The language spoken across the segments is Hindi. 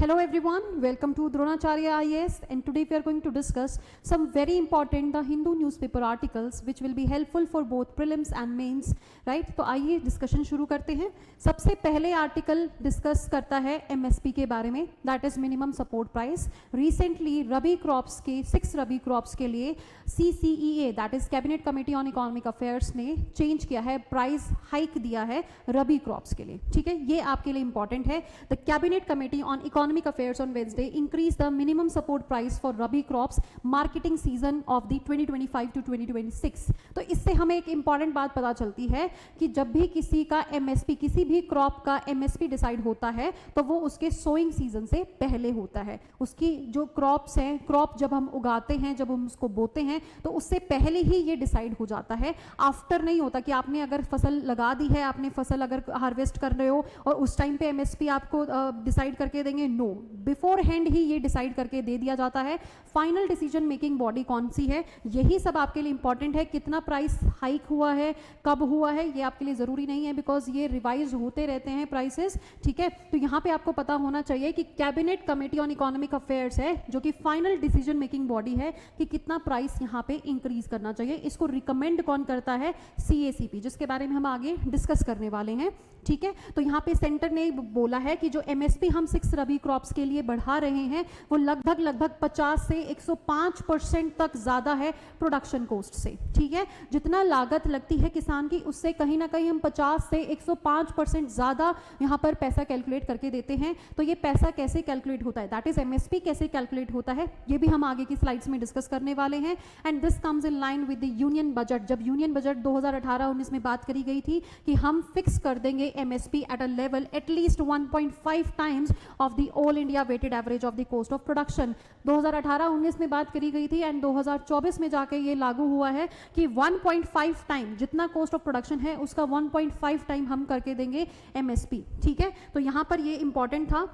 Hello everyone, welcome to Dronacharya IAS, and today we are going to discuss some very important The Hindu newspaper articles which will be helpful for both prelims and mains, right? तो आइए डिस्कशन शुरू करते हैं। सबसे पहले आर्टिकल डिस्कस करता है MSP के बारे में, that is minimum support price. Recently rabi crops के 6 रबी क्रॉप्स के लिए CCEA that is cabinet committee on economic affairs ने चेंज किया है, प्राइस हाइक दिया है रबी क्रॉप्स के लिए, ठीक है? ये आपके लिए इंपॉर्टेंट है। The cabinet committee on economic affairs on Wednesday increase the minimum support price for rabi crops marketing season of the 2025 to 2026। तो इससे हमें एक इंपॉर्टेंट बात पता चलती है कि जब भी किसी का MSP, किसी भी क्रॉप का MSP डिसाइड होता है तो वो उसके सोइंग सीजन से पहले होता है। उसकी जो क्रॉप्स हैं, क्रॉप जब हम उगाते हैं, जब हम उसको बोते हैं तो उससे पहले ही ये डिसाइड हो जाता है, आफ्टर नहीं होता। कि आपने अगर फसल लगा दी है, आपने फसल अगर हार्वेस्ट कर रहे हो और उस टाइम पे MSP आपको डिसाइड करके देंगे, नो, बिफोर हैंड ही ये डिसाइड करके दे दिया जाता है। फाइनल डिसीजन मेकिंग बॉडी कौन सी है, यही सब आपके लिए इंपॉर्टेंट है। कितना प्राइस हाइक हुआ है, कब हुआ है, ये आपके लिए जरूरी नहीं है, बिकॉज ये रिवाइज होते रहते हैं प्राइसेस, ठीक है? तो यहाँ पे आपको पता होना चाहिए कि cabinet committee on economic affairs है जो कि फाइनल डिसीजन मेकिंग बॉडी है कि कितना प्राइस यहाँ पे इंक्रीज करना चाहिए। इसको रिकमेंड कौन करता है? CACP, जिसके बारे में हम आगे डिस्कस करने वाले हैं, ठीक है? तो यहाँ पे सेंटर ने बोला है कि जो MSP हम 6 रबी क्रॉप्स के लिए बढ़ा रहे हैं वो लगभग 50 से 105% तक ज्यादा है प्रोडक्शन कॉस्ट से, ठीक है? जितना लागत लगती है किसान की उससे कहीं ना कहीं हम 50 से 105% ज्यादा यहाँ पर पैसा कैलकुलेट करके देते हैं। तो ये पैसा कैसे कैलकुलेट होता है, दैट इज MSP कैसे कैलकुलेट होता है, ये भी हम आगे की स्लाइड्स में डिस्कस करने वाले हैं। And this comes in line with the union budget. जब यूनियन बजट 2018-19 में बात करी गई थी कि हम फिक्स कर देंगे MSP at a level at least 1.5 times of the all India weighted average of the cost of production. 2018-19 में बात करी गई थी एंड 2024 में जाके ये लागू हुआ है कि 1.5 टाइम जितना कॉस्ट ऑफ प्रोडक्शन है उसका 1.5 टाइम हम करके देंगे MSP, ठीक है? तो यहाँ पर ये इंपॉर्टेंट था।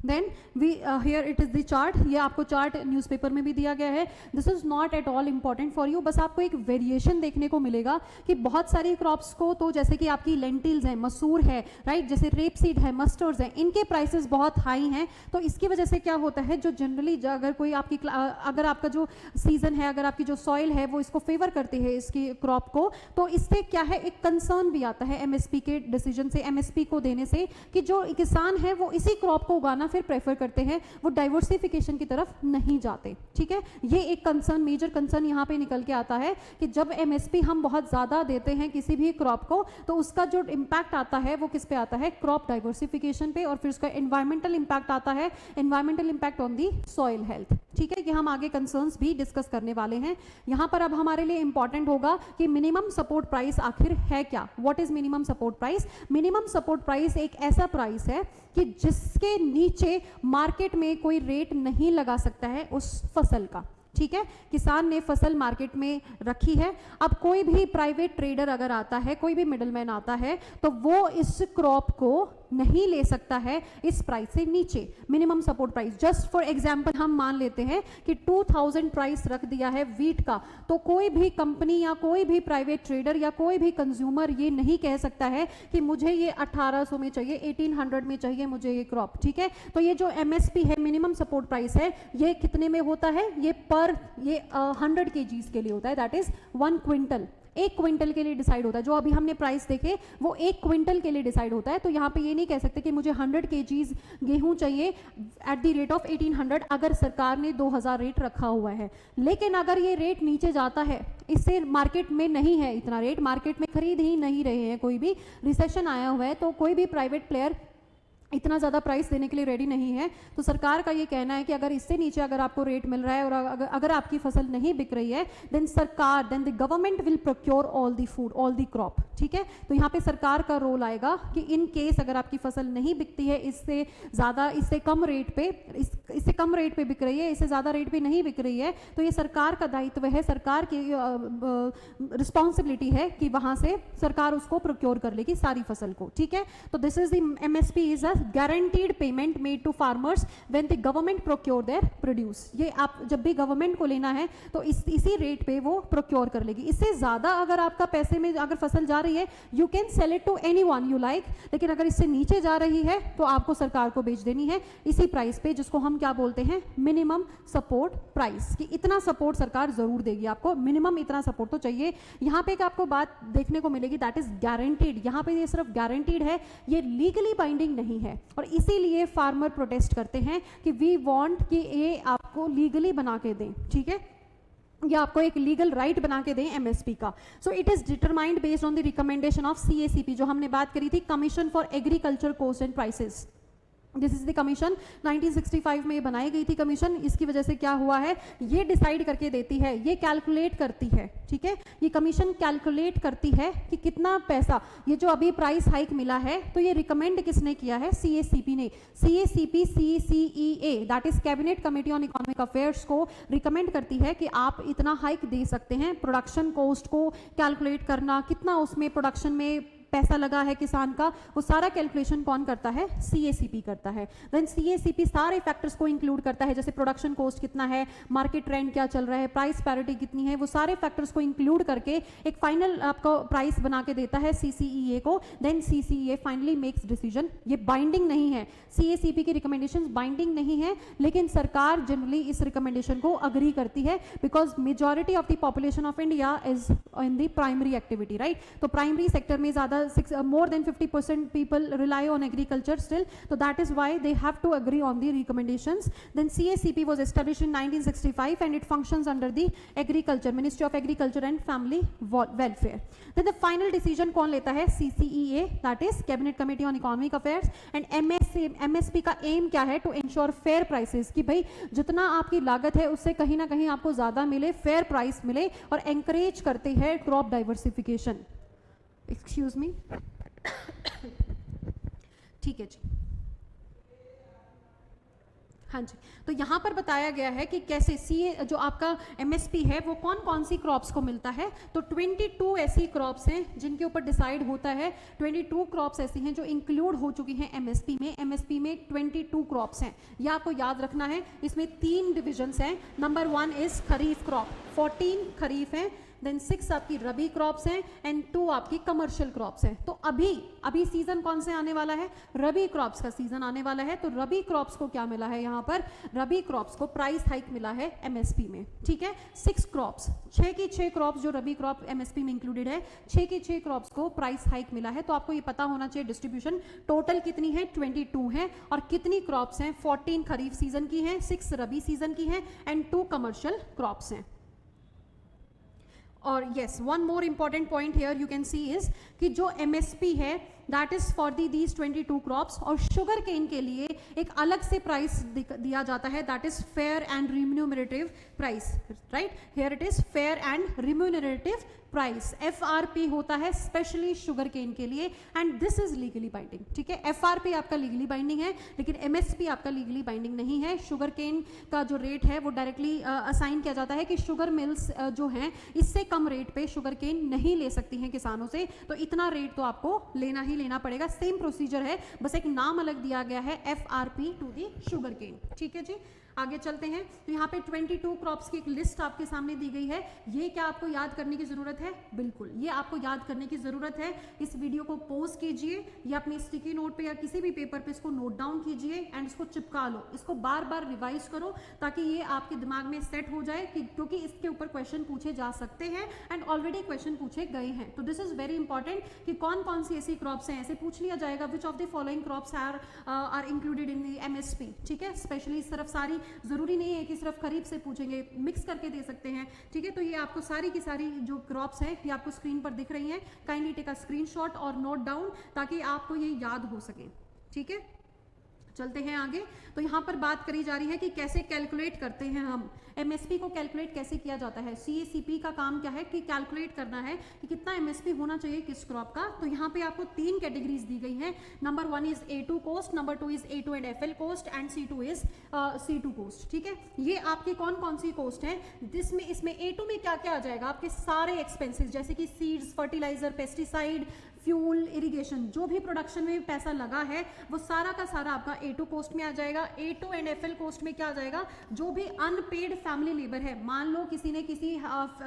Then we here it is the chart, ये आपको चार्ट न्यूज़पेपर में भी दिया गया है। This is not at all important for you, बस आपको एक वेरिएशन देखने को मिलेगा कि बहुत सारी क्रॉप्स को, तो जैसे कि आपकी लेंटिल्स है, मसूर है, राइट, जैसे रेप सीड है, मस्टर्ड्स है, इनके प्राइसेस बहुत हाई हैं। तो इसकी वजह से क्या होता है, जो जनरली अगर कोई आपकी अगर आपका जो सीजन है, अगर आपकी जो सॉइल है वो इसको फेवर करती है इसकी क्रॉप को, तो इससे क्या है, एक कंसर्न भी आता है MSP के डिसीजन से, MSP को देने से, कि जो किसान है वो इसी क्रॉप को उगाना फिर प्रेफर करते हैं, वो डाइवर्सिफिकेशन की तरफ नहीं जाते, ठीक है? ये एक कंसर्न, मेजर कंसर्न यहाँ पे निकल के आता है कि जब MSP हम बहुत ज्यादा देते हैं किसी भी क्रॉप को तो उसका जो इम्पैक्ट आता है वो किस पे आता है? क्रॉप डाइवर्सिफिकेशन पे, और फिर उसका एनवायरमेंटल इम्पैक्ट आता है, environmental impact on the soil health, ठीक है? कि हम आगे कंसर्न्स भी डिस्कस करने वाले हैं। यहाँ पर अब हमारे लिए इंपॉर्टेंट होगा कि मिनिमम सपोर्ट प्राइस आखिर है क्या? What is minimum support price? Minimum support price एक ऐसा प्राइस है कि जिसके नीचे मार्केट में कोई रेट नहीं लगा सकता है उस फसल का, ठीक है? किसान ने फसल मार्केट में रखी है, अब कोई भी प्राइवेट ट्रेडर अगर आता है, कोई भी मिडलमैन आता है तो वो इस क्रॉप को नहीं ले सकता है इस प्राइस से नीचे। Minimum support price, just for example हम मान लेते हैं कि 2000 प्राइस रख दिया है वीट का, तो कोई भी कंपनी या कोई भी प्राइवेट ट्रेडर या कोई भी कंज्यूमर ये नहीं कह सकता है कि मुझे ये 1800 में चाहिए, 1800 में चाहिए मुझे ये क्रॉप, ठीक है? तो ये जो MSP है, मिनिमम सपोर्ट प्राइस है, ये कितने में होता है? ये 100 kgs के लिए होता है, दैट इज 1 क्विंटल, 1 क्विंटल के लिए डिसाइड होता है। जो अभी हमने प्राइस देखे वो 1 क्विंटल के लिए डिसाइड होता है। तो यहाँ पे ये नहीं कह सकते कि मुझे 100 kgs गेहूं चाहिए एट द रेट ऑफ 1800 अगर सरकार ने 2000 रेट रखा हुआ है। लेकिन अगर ये रेट नीचे जाता है, इससे मार्केट में नहीं है इतना रेट, मार्केट में खरीद ही नहीं रहे हैं, कोई भी रिसेशन आया हुआ है तो कोई भी प्राइवेट प्लेयर इतना ज़्यादा प्राइस देने के लिए रेडी नहीं है, तो सरकार का ये कहना है कि अगर इससे नीचे अगर आपको रेट मिल रहा है और अगर आपकी फसल नहीं बिक रही है, then the government will procure all the food, all the crop, ठीक है? तो यहाँ पे सरकार का रोल आएगा कि इन केस अगर आपकी फसल नहीं बिकती है इससे ज़्यादा, इससे कम रेट पे, इससे कम रेट पे बिक रही है, इससे ज़्यादा रेट पे नहीं बिक रही है, तो ये सरकार का दायित्व है, सरकार की रिस्पॉन्सिबिलिटी है कि वहाँ से सरकार उसको प्रोक्योर कर लेगी सारी फसल को, ठीक है। तो this is the MSP is a guaranteed payment made to farmers when the government procure their produce. ये आप जब भी गवर्नमेंट को लेना है तो इसी रेट पे वो प्रोक्योर कर लेगी। इससे ज़्यादा अगर आपका पैसे में अगर फसल जा रही है, you can sell it to anyone you like, लेकिन अगर इससे नीचे जा रही है तो आपको सरकार को बेच देनी है इसी प्राइस पे, जिसको हम क्या बोलते हैं, मिनिमम सपोर्ट प्राइस, कि इतना सपोर्ट सरकार जरूर देगी आपको, मिनिमम इतना सपोर्ट तो चाहिए। यहाँ पे एक आपको बात देखने को मिलेगी, दैट इज गारंटीड। यहाँ पे ये सिर्फ गारंटीड है, ये लीगली बाइंडिंग नहीं है, और इसीलिए फार्मर प्रोटेस्ट करते हैं कि वी वांट कि ये आपको लीगली बना के दें, ठीक है, या आपको एक लीगल राइट बना के दें MSP का। So it is determined based on the recommendation of CACP, जो हमने बात करी थी, commission for agriculture cost and prices. This is the commission, 1965 में ये बनाई गई थी कमीशन। इसकी वजह से क्या हुआ है, ये डिसाइड करके देती है, ये कैलकुलेट करती है, ठीक है, ये कमीशन कैलकुलेट करती है कि कितना पैसा, ये जो अभी प्राइस हाइक मिला है, तो ये रिकमेंड किसने किया है, CACP ने। CACP CCEA that is cabinet committee on economic affairs को रिकमेंड करती है कि आप इतना हाइक दे सकते हैं। प्रोडक्शन कॉस्ट को कैलकुलेट करना, कितना उसमें प्रोडक्शन में पैसा लगा है किसान का, वो सारा कैलकुलेशन कौन करता है, CACP करता है। देन CACP सारे फैक्टर्स को इंक्लूड करता है, जैसे प्रोडक्शन कॉस्ट कितना है, मार्केट ट्रेंड क्या चल रहा है, प्राइस पैरिटी कितनी है, वो सारे फैक्टर्स को इंक्लूड करके एक फाइनल आपको प्राइस बना के देता है CCEA को। Then CCEA finally makes decision. ये बाइंडिंग नहीं है, CACP की रिकमेंडेशंस बाइंडिंग नहीं है, लेकिन सरकार जनरली इस रिकमेंडेशन को अग्री करती है, because majority of the population of India is in the primary activity, right. तो प्राइमरी सेक्टर में ज्यादा more than 50% people rely on agriculture still, so that is why they have to agree on the recommendations. Then CACP was established in 1965 and it functions under the agriculture, Ministry of Agriculture and Family Welfare. Then the final decision कौन लेता है, CCEA, that is Cabinet Committee on Economic Affairs. And MSP का aim क्या है, to ensure fair prices, कि भाई जितना आपकी लागत है उससे कहीं ना कहीं आपको ज्यादा मिले, fair price मिले, और encourage करते हैं crop diversification। एक्सक्यूज मी, ठीक है जी, हाँ जी। तो यहाँ पर बताया गया है कि कैसे जो आपका MSP है वो कौन कौन सी क्रॉप्स को मिलता है। तो 22 ऐसी क्रॉप्स हैं जिनके ऊपर डिसाइड होता है, 22 क्रॉप्स ऐसी हैं जो इंक्लूड हो चुकी हैं MSP में। MSP में 22 क्रॉप्स हैं, यह आपको याद रखना है। इसमें 3 डिविजन्स हैं। नंबर 1 इज खरीफ क्रॉप, 14 खरीफ हैं, देन 6 आपकी रबी क्रॉप्स हैं, एंड 2 आपकी कमर्शियल क्रॉप्स हैं। तो अभी सीजन कौन से आने वाला है, रबी क्रॉप्स का सीजन आने वाला है। तो रबी क्रॉप्स को क्या मिला है, यहाँ पर रबी क्रॉप्स को प्राइस हाइक मिला है MSP में, ठीक है। 6 क्रॉप्स, 6 की 6 क्रॉप्स जो रबी क्रॉप MSP में इंक्लूडेड है, 6 की 6 क्रॉप्स को प्राइस हाइक मिला है। तो आपको ये पता होना चाहिए डिस्ट्रीब्यूशन टोटल कितनी है, 22 है, और कितनी क्रॉप्स हैं, 14 खरीफ सीजन की हैं, 6 रबी सीजन की हैं, एंड 2 कमर्शियल क्रॉप्स हैं। और yes, one more important point here you can see is कि जो MSP है that is for these 22 crops, और शुगर केन के लिए एक अलग से प्राइस दिया जाता है, that is fair and remunerative price, right. Here it is fair and remunerative price, FRP होता है स्पेशली शुगर केन के लिए, and this is legally binding, ठीक है। FRP आपका लीगली बाइंडिंग है, लेकिन MSP आपका लीगली बाइंडिंग नहीं है। शुगर केन का जो रेट है वो डायरेक्टली असाइन किया जाता है कि शुगर मिल्स जो हैं इससे कम रेट पे शुगर केन नहीं ले सकती हैं किसानों से, तो इतना रेट तो आपको लेना ही लेना पड़ेगा। सेम प्रोसीजर है, बस एक नाम अलग दिया गया है, FRP to the sugar cane, ठीक है जी। आगे चलते हैं। तो यहाँ पे 22 क्रॉप्स की एक लिस्ट आपके सामने दी गई है। ये क्या आपको याद करने की जरूरत है? बिल्कुल, ये आपको याद करने की जरूरत है। इस वीडियो को पॉज कीजिए या अपनी स्टिकी नोट पे या किसी भी पेपर पे इसको नोट डाउन कीजिए एंड इसको चिपका लो, इसको बार बार रिवाइज करो ताकि ये आपके दिमाग में सेट हो जाए, क्योंकि इसके ऊपर क्वेश्चन पूछे जा सकते हैं एंड ऑलरेडी क्वेश्चन पूछे गए हैं। तो दिस इज वेरी इंपॉर्टेंट कि कौन कौन सी ऐसी क्रॉप्स हैं, ऐसे पूछ लिया जाएगा which of the following crops are included in the MSP, ठीक है। स्पेशली सिर्फ सारी जरूरी नहीं है कि सिर्फ खरीफ से पूछेंगे, मिक्स करके दे सकते हैं, ठीक है। तो ये आपको सारी की सारी जो क्रॉप्स है ये आपको स्क्रीन पर दिख रही हैं। काइंडली टेक अ स्क्रीनशॉट और नोट डाउन ताकि आपको ये याद हो सके, ठीक है। चलते हैं आगे। तो यहाँ पर बात करी जा रही है कि कैसे कैलकुलेट करते हैं हम एमएसपी को, कैलकुलेट कैसे किया जाता है। सीएसीपी का काम क्या है कि कैलकुलेट करना है कि कितना एमएसपी होना चाहिए किस क्रॉप का। तो यहाँ पे आपको 3 कैटेगरीज दी गई हैं। Number 1 is A2 cost, number 2 is A2 and FL cost and C2 is C2 cost. ठीक है, ये आपकी कौन कौन सी कोस्ट है जिसमें, इसमें A2 में क्या क्या आ जाएगा, आपके सारे एक्सपेंसेस जैसे कि seeds, fertiliser, pesticide, fuel, irrigation, जो भी प्रोडक्शन में पैसा लगा है वो सारा का सारा आपका A2 कोस्ट में आ जाएगा। A2 एंड FL कोस्ट में क्या आ जाएगा, जो भी अनपेड फैमिली लेबर है, मान लो किसी ने किसी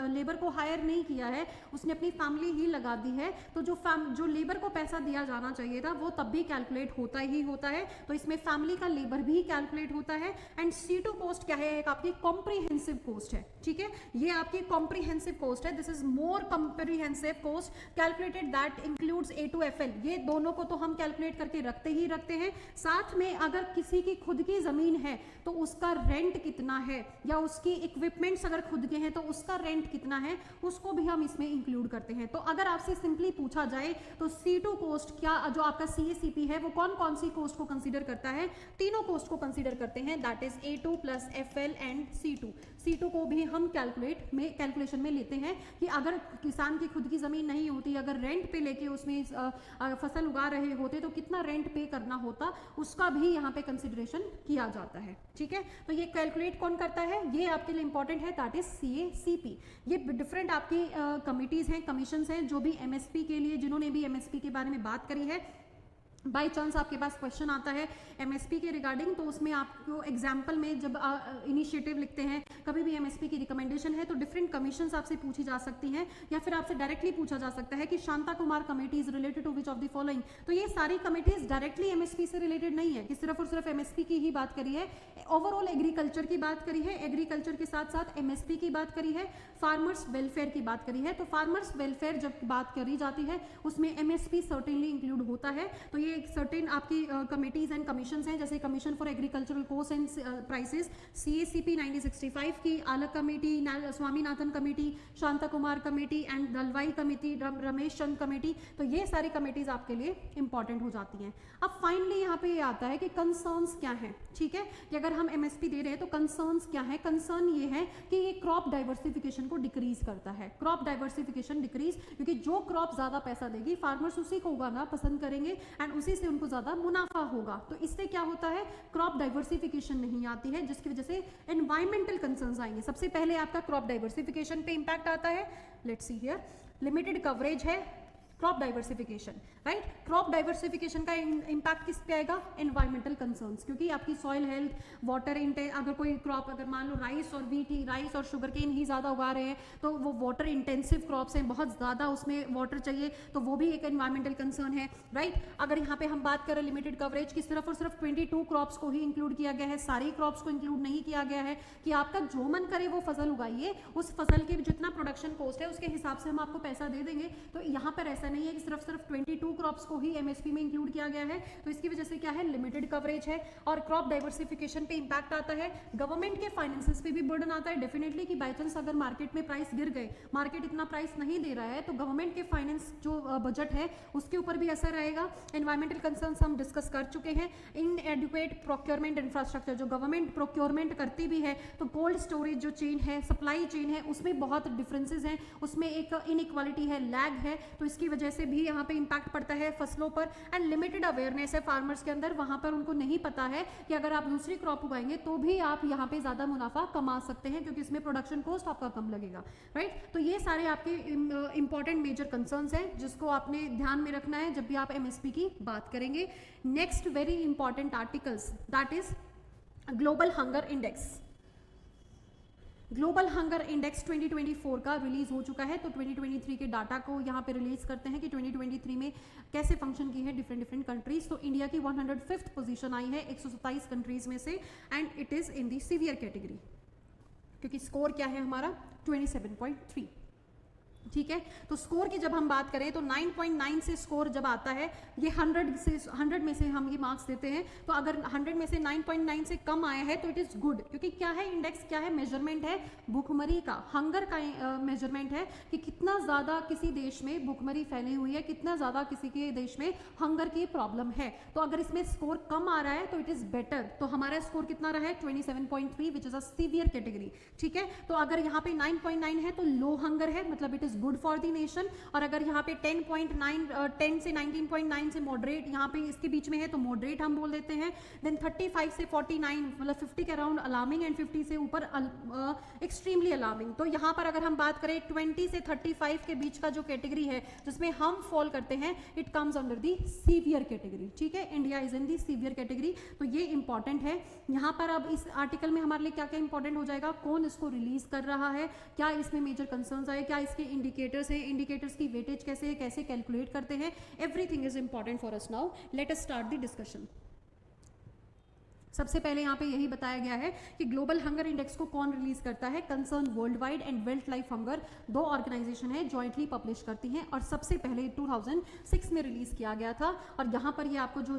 लेबर को हायर नहीं किया है, उसने अपनी फैमिली ही लगा दी है, तो जो लेबर को पैसा दिया जाना चाहिए था वो तब भी कैलकुलेट होता ही होता है। तो इसमें फैमिली का लेबर भी कैलकुलेट होता है। एंड C2 कोस्ट क्या है, एक आपकी कॉम्प्रिहेंसिव कोस्ट है। ठीक है, ये आपकी कॉम्प्रिहेंसिव कोस्ट है। This is more comprehensive cost calculated that includes A2 FL। ये दोनों को तो हम कैलकुलेट करके रखते ही रखते हैं, साथ में अगर किसी की खुद की जमीन है तो उसका रेंट कितना है, या उसकी इक्विपमेंट्स अगर खुद के हैं तो उसका रेंट कितना है, उसको भी हम इसमें इंक्लूड करते हैं। तो अगर आपसे सिंपली पूछा जाए तो C2 कोस्ट क्या, जो आपका CACP है, वो कौन कौन सी कोस्ट को कंसीडर करता है, तीनों कोस्ट को कंसीडर करते हैं, that is A2 plus FL and C2। C2 को भी हम कैलकुलेशन में लेते हैं कि अगर किसान की खुद की जमीन नहीं होती, अगर रेंट पे लेके उसमें फसल उगा रहे होते तो कितना रेंट पे करना होता, उसका भी यहाँ पे कंसिडरेशन किया जाता है। ठीक है, तो ये कैलकुलेट कौन करता है, ये आपके लिए इंपॉर्टेंट है, दैट इज CACP। ये डिफरेंट आपकी कमिटीज हैं, कमीशंस हैं, जो भी MSP के लिए, जिन्होंने भी MSP के बारे में बात करी है, बाई चांस आपके पास क्वेश्चन आता है MSP के रिगार्डिंग, तो उसमें आपको एग्जाम्पल में जब इनिशिएटिव लिखते हैं, कभी भी MSP की रिकमेंडेशन है तो डिफरेंट कमीशंस आपसे पूछी जा सकती हैं, या फिर आपसे डायरेक्टली पूछा जा सकता है कि Shanta Kumar committee is related to which of the following. तो ये सारी कमेटीज डायरेक्टली MSP से रिलेटेड नहीं है कि सिर्फ और सिर्फ MSP की ही बात करी है, ओवरऑल एग्रीकल्चर की बात करी है, एग्रीकल्चर के साथ साथ MSP की बात करी है, फार्मर्स वेलफेयर की बात करी है। तो फार्मर्स वेलफेयर जब बात करी जाती है उसमें MSP सर्टेनली इंक्लूड होता है। तो ये सर्टेन आपकी कमिटीज एंड कमीशंस हैं, जैसे commission for agricultural cost and prices, CACP 1965 की, Alagh committee, Swaminathan committee, Shanta Kumar committee and Dalwai committee, Ramesh Chand committee. तो ये सारी कमेटीज आपके लिए इंपॉर्टेंट हो जाती हैं। अब फाइनली यहाँ पे ये आता है कि कंसर्न्स क्या है। ठीक है, कि अगर हम MSP दे रहे हैं तो कंसर्न्स क्या है, कंसर्न ये है कि ये क्रॉप डाइवर्सिफिकेशन को डिक्रीज करता है। क्रॉप डाइवर्सिफिकेशन डिक्रीज, क्योंकि जो क्रॉप ज्यादा पैसा देगी फार्मर्स उसी को उगाना पसंद करेंगे एंड उसी से उनको ज्यादा मुनाफा होगा। तो इससे क्या होता है, क्रॉप डाइवर्सिफिकेशन नहीं आती है, जिसकी वजह से एनवायरमेंटल कंसर्न्स आएंगे। सबसे पहले आपका क्रॉप डाइवर्सिफिकेशन पे इंपैक्ट आता है। Let's see here, limited coverage है, crop diversification, right. Crop diversification का इंपैक्ट किस पे आएगा, एनवायरमेंटल कंसर्न्स, क्योंकि आपकी सॉइल हेल्थ, वाटर इंटेंस, अगर कोई क्रॉप, अगर मान लो राइस और वीट ही, राइस और शुगर केन ही ज़्यादा उगा रहे हैं तो वो वाटर इंटेंसिव क्रॉप्स हैं, बहुत ज़्यादा उसमें वाटर चाहिए, तो वो भी एक एनवायरमेंटल कंसर्न है, राइट। अगर यहाँ पे हम बात करें लिमिटेड कवरेज की, सिर्फ और सिर्फ 22 क्रॉप्स को ही इंक्लूड किया गया है, सारी क्रॉप्स को इंक्लूड नहीं किया गया है कि आपका जो मन करे वो फसल उगाइए, उस फसल के जितना प्रोडक्शन कॉस्ट है उसके हिसाब से हम आपको पैसा दे देंगे। तो यहाँ पर ऐसा नहीं है कि सिर्फ 22 क्रॉप्स को ही MSP में इंक्लूड किया गया है। तो इसकी वजह से क्या है, लिमिटेड कवरेज है और क्रॉप डाइवर्सिफिकेशन पे इंपैक्ट आता है। गवर्नमेंट के फाइनेंसेस पे भी बर्डन आता है डेफिनेटली, कि बाई चांस अगर मार्केट में प्राइस गिर गए, मार्केट इतना प्राइस नहीं दे रहा है, तो गवर्नमेंट के फाइनेंस जो बजट है उसके ऊपर भी असर आएगा। एनवायरमेंटल कंसर्न्स हम डिस्कस कर चुके हैं। इनएडुकेट प्रोक्योरमेंट इंफ्रास्ट्रक्चर, जो गवर्नमेंट प्रोक्योरमेंट करती भी है तो कोल्ड स्टोरेज जो चेन है, सप्लाई चेन है, उसमें बहुत डिफरेंसेस हैं, उसमें एक इनइक्वालिटी है, लैग है, तो इसकी वजह से भी यहाँ पे इंपैक्ट पड़ता है फसलों पर। एंड लिमिटेड अवेयरनेस है फार्मर्स के अंदर, वहां पर उनको नहीं पता है कि अगर आप दूसरी क्रॉप उगाएंगे तो भी आप यहाँ पे ज्यादा मुनाफा कमा सकते हैं, क्योंकि इसमें प्रोडक्शन कॉस्ट आपका कम लगेगा, राइट। तो ये सारे आपके इंपॉर्टेंट मेजर कंसर्न्स हैं जिसको आपने ध्यान में रखना है जब भी आप MSP की बात करेंगे। Next very important articles, that is global hunger index. Global hunger index 2024 का रिलीज हो चुका है, तो 2023 के डाटा को यहाँ पे रिलीज करते हैं कि 2023 में कैसे फंक्शन की है डिफरेंट कंट्रीज। तो इंडिया की 105th पोजीशन आई है 127 कंट्रीज में से, and it is in the severe category, क्योंकि स्कोर क्या है हमारा 27.3, ठीक है। तो स्कोर की जब हम बात करें तो 9.9 से स्कोर जब आता है, ये 100 में से हम ये मार्क्स देते हैं, तो अगर 100 में से 9.9 से कम आया है तो इट इज़ गुड, क्योंकि क्या है, इंडेक्स क्या है, मेजरमेंट है भूखमरी का, हंगर का मेजरमेंट है कि कितना ज़्यादा किसी देश में भूखमरी फैली हुई है, कितना ज़्यादा किसी के देश में हंगर की प्रॉब्लम है। तो अगर इसमें स्कोर कम आ रहा है तो इट इज़ बेटर। तो हमारा स्कोर कितना रहा है 27.3, which is a severe category. ठीक है, तो अगर यहाँ पे 9.9 है तो लो हंगर है, मतलब it is good for the nation. और अगर यहाँ पे 10 से 19.9 से मॉडरेट, यहाँ पे इसके बीच में है तो मॉडरेट हम बोल देते हैं। देन 35 से 49, मतलब 50 के अराउंड अलार्मिंग, एंड 50 से ऊपर एक्सट्रीमली अलार्मिंग। तो यहाँ पर अगर हम बात करें 20 से 35 के बीच का जो कैटेगरी है जिसमें हम फॉल करते हैं, it comes under the severe category. ठीक है, India is in the severe category. तो ये इंपॉर्टेंट है। यहाँ पर अब इस आर्टिकल में हमारे लिए क्या क्या इंपॉर्टेंट हो जाएगा, कौन इसको रिलीज कर रहा है, क्या इसमें मेजर कंसर्न्स आए, क्या इसके इंडिकेटर्स है, इंडिकेटर्स की वेटेज कैसे है, कैसे कैलकुलेट करते हैं, everything is important for us. Now let us start the discussion. सबसे पहले यहाँ पे यही बताया गया है कि ग्लोबल हंगर इंडेक्स को कौन रिलीज करता है, concern world wide and wealth life hunger, दो ऑर्गेनाइजेशन है जॉइंटली पब्लिश करती हैं, और सबसे पहले 2006 में रिलीज किया गया था। और यहाँ पर ये आपको जो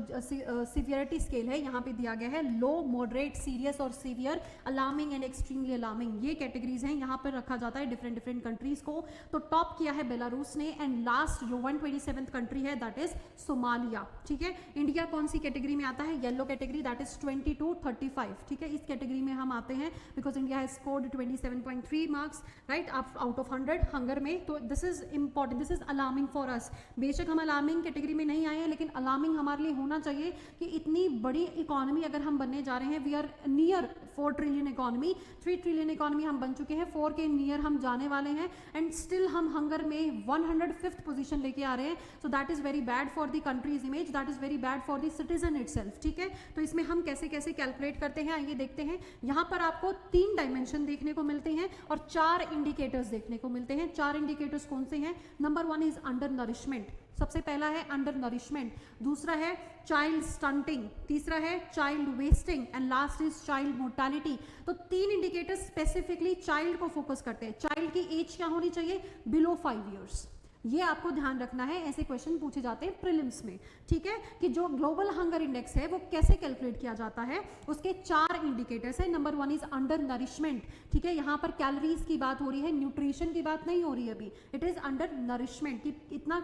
सिवियरिटी स्केल है यहाँ पे दिया गया है, लो, मॉडरेट, सीरियस और severe, alarming and extremely alarming, ये कैटेगरीज हैं। यहाँ पर रखा जाता है डिफरेंट डिफरेंट कंट्रीज को। तो टॉप किया है बेलारूस ने, एंड लास्ट जो 127th कंट्री है दैट इज सोमालिया। ठीक है, इंडिया कौन सी कैटेगरी में आता है, yellow category, that is 20 to 35। ठीक है, इस कैटेगरी में हम आते हैं because India has scored 27.3 marks right out of 100 hunger में। तो this is important, this is alarming for us. बेशक हम अलार्मिंग कैटेगरी में नहीं आए हैं, लेकिन अलार्मिंग हमारे लिए होना चाहिए कि इतनी बड़ी इकोनॉमी अगर हम बनने जा रहे हैं, we are near 4 trillion economy, 3 trillion economy हम बन चुके हैं, 4 के नियर हम जाने वाले हैं, एंड स्टिल हम हंगर में 105th पोजीशन लेके आ रहे हैं। सो that is very bad for the countries image, that is very bad for the citizen itself. ठीक है, तो इसमें हम कैसे कैसे कैलकुलेट करते हैं आइए देखते हैं। यहाँ पर आपको 3 डायमेंशन देखने को मिलते हैं और 4 इंडिकेटर्स देखने को मिलते हैं। 4 इंडिकेटर्स कौन से हैं, नंबर 1 इज अंडर नरिशमेंट, सबसे पहला है अंडर नरिशमेंट, दूसरा है चाइल्ड स्टंटिंग, तीसरा है child wasting, and last is child mortality. तो 3 इंडिकेटर्स स्पेसिफिकली चाइल्ड को फोकस करते हैं। चाइल्ड की एज क्या होनी चाहिए, बिलो 5 ईयर्स, ये आपको ध्यान रखना है, ऐसे क्वेश्चन पूछे जाते हैं प्रीलिम्स में। ठीक है, कि जो ग्लोबल हंगर इंडेक्स है वो कैसे कैलकुलेट किया जाता है, उसके 4 इंडिकेटर्स है। Number 1 is under nourishment. ठीक है, यहाँ पर कैलोरीज की बात हो रही है, न्यूट्रिशन की बात नहीं हो रही है अभी, इट इज अंडर नरिशमेंट कि इतना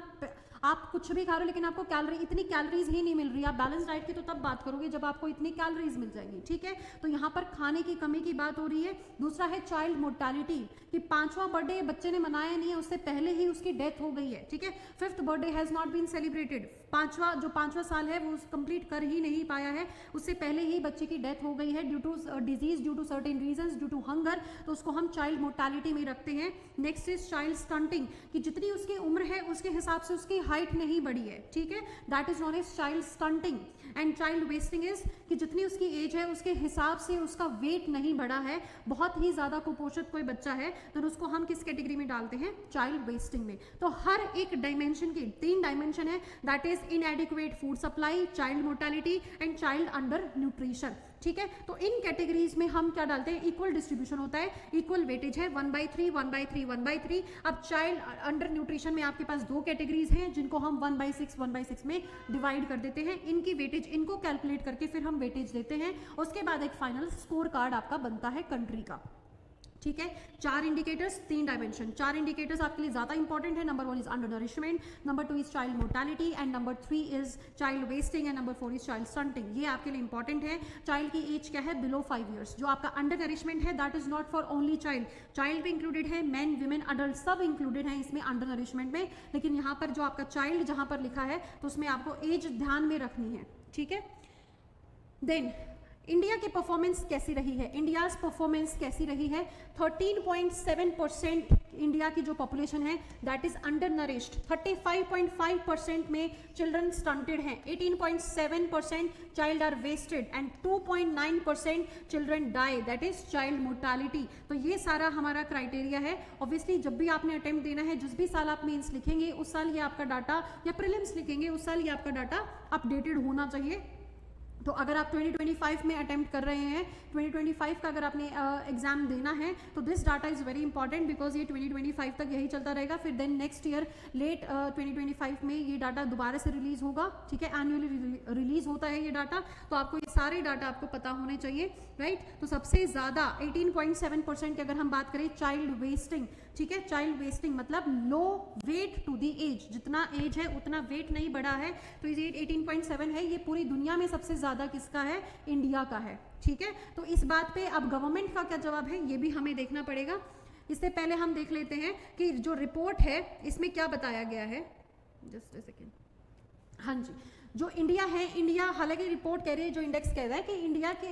आप कुछ भी खा रहे हो लेकिन आपको इतनी कैलोरीज ही नहीं मिल रही। आप बैलेंस डाइट की तो तब बात करोगे जब आपको इतनी कैलोरीज मिल जाएगी। ठीक है, तो यहाँ पर खाने की कमी की बात हो रही है। दूसरा है चाइल्ड मोर्टालिटी, कि 5वां बर्थडे बच्चे ने मनाया नहीं है, उससे पहले ही उसकी डेथ हो गई है। ठीक है, 5th birthday has not been celebrated, 5वां साल है वो कंप्लीट कर ही नहीं पाया है, उससे पहले ही बच्चे की डेथ हो गई है due to disease, due to certain reasons, due to hunger, तो उसको हम चाइल्ड मोर्टालिटी में रखते हैं। नेक्स्ट इज चाइल्ड स्टंटिंग, कि जितनी उसकी उम्र है उसके हिसाब से उसकी हाइट नहीं बढ़ी है। ठीक है, that is known as child stunting. And child wasting is कि जितनी उसकी एज है उसके हिसाब से उसका वेट नहीं बढ़ा है, बहुत ही ज्यादा कुपोषित कोई बच्चा है तो उसको हम किस कैटेगरी में डालते हैं, चाइल्ड वेस्टिंग में। तो हर एक डायमेंशन की 3 डायमेंशन है, that is इनएडिक्वेट food supply, child mortality and child under nutrition. ठीक है, तो इन कैटेगरीज में हम क्या डालते हैं, इक्वल डिस्ट्रीब्यूशन होता है, इक्वल वेटेज है, 1/3 1/3 1/3। अब चाइल्ड अंडर न्यूट्रिशन में आपके पास 2 कैटेगरीज हैं जिनको हम 1/6 में डिवाइड कर देते हैं। इनकी वेटेज, इनको कैलकुलेट करके फिर हम वेटेज देते हैं। उसके बाद एक फाइनल स्कोर कार्ड आपका बनता है कंट्री का। ठीक है, 4 इंडिकेटर्स, 3 डायमेंशन। 4 इंडिकेटर्स आपके लिए ज्यादा इंपॉर्टेंट है। Number 1 is under nourishment, number 2 is child mortality, and number 3 is child wasting, and number 4 is child stunting. ये आपके लिए इंपॉर्टेंट है। चाइल्ड की एज क्या है, बिलो 5 ईयर्स। जो आपका अंडर नरिशमेंट है that is not for only child, child भी इंक्लूडेड है, मैन, वीमेन, अडल्ट सब इंक्लूडेड है इसमें अंडर नरिशमेंट में। लेकिन यहाँ पर जो आपका चाइल्ड जहाँ पर लिखा है तो उसमें आपको एज ध्यान में रखनी है। ठीक है, देन इंडिया की परफॉर्मेंस कैसी रही है, इंडियाज परफॉर्मेंस कैसी रही है, 13.7% इंडिया की जो पॉपुलेशन है दैट इज अंडर नरिश्ड, 35.5% में चिल्ड्रन स्टंटेड हैं, 18.7% child are wasted, and 2.9% children die, that is child mortality. तो ये सारा हमारा क्राइटेरिया है। ऑब्वियसली जब भी आपने अटेम्प्ट देना है, जिस भी साल आप मेंस लिखेंगे उस साल ये आपका डाटा, या प्रीलिम्स लिखेंगे उस साल ये आपका डाटा अपडेटेड होना चाहिए। तो अगर आप 2025 में अटेम्प्ट कर रहे हैं, 2025 का अगर आपने एग्जाम देना है, तो this data is very important because ये 2025 तक यही चलता रहेगा। फिर देन नेक्स्ट ईयर लेट 2025 में ये डाटा दोबारा से रिलीज होगा, ठीक है, एनुअली रिलीज होता है ये डाटा, तो आपको ये सारे डाटा आपको पता होने चाहिए, राइट। तो सबसे ज़्यादा 18.7% की अगर हम बात करें चाइल्ड वेस्टिंग, ठीक है, चाइल्ड वेस्टिंग मतलब लो वेट टू दी एज, जितना एज है उतना वेट नहीं बढ़ा है, तो ये 18.7 है। ये पूरी दुनिया में सबसे ज़्यादा किसका है? इंडिया का है, ठीक है। तो इस बात पे अब गवर्नमेंट का क्या जवाब है ये भी हमें देखना पड़ेगा। इससे पहले हम देख लेते हैं कि जो रिपोर्ट है इसमें क्या बताया गया है। Just a second. हाँ जी, जो इंडिया है, इंडिया हालांकि रिपोर्ट कह रही है, जो इंडेक्स कह रहा है कि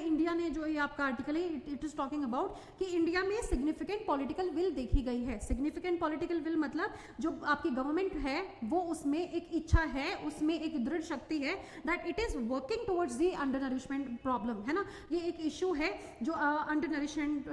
इंडिया ने जो ये आपका आर्टिकल है इट इज टॉकिंग अबाउट कि इंडिया में सिग्निफिकेंट पॉलिटिकल विल देखी गई है। सिग्निफिकेंट पॉलिटिकल विल मतलब जो आपकी गवर्नमेंट है वो उसमें एक इच्छा है, उसमें एक दृढ़ शक्ति है that it is working towards the under nourishment problem, है ना। ये एक इशू है जो अंडर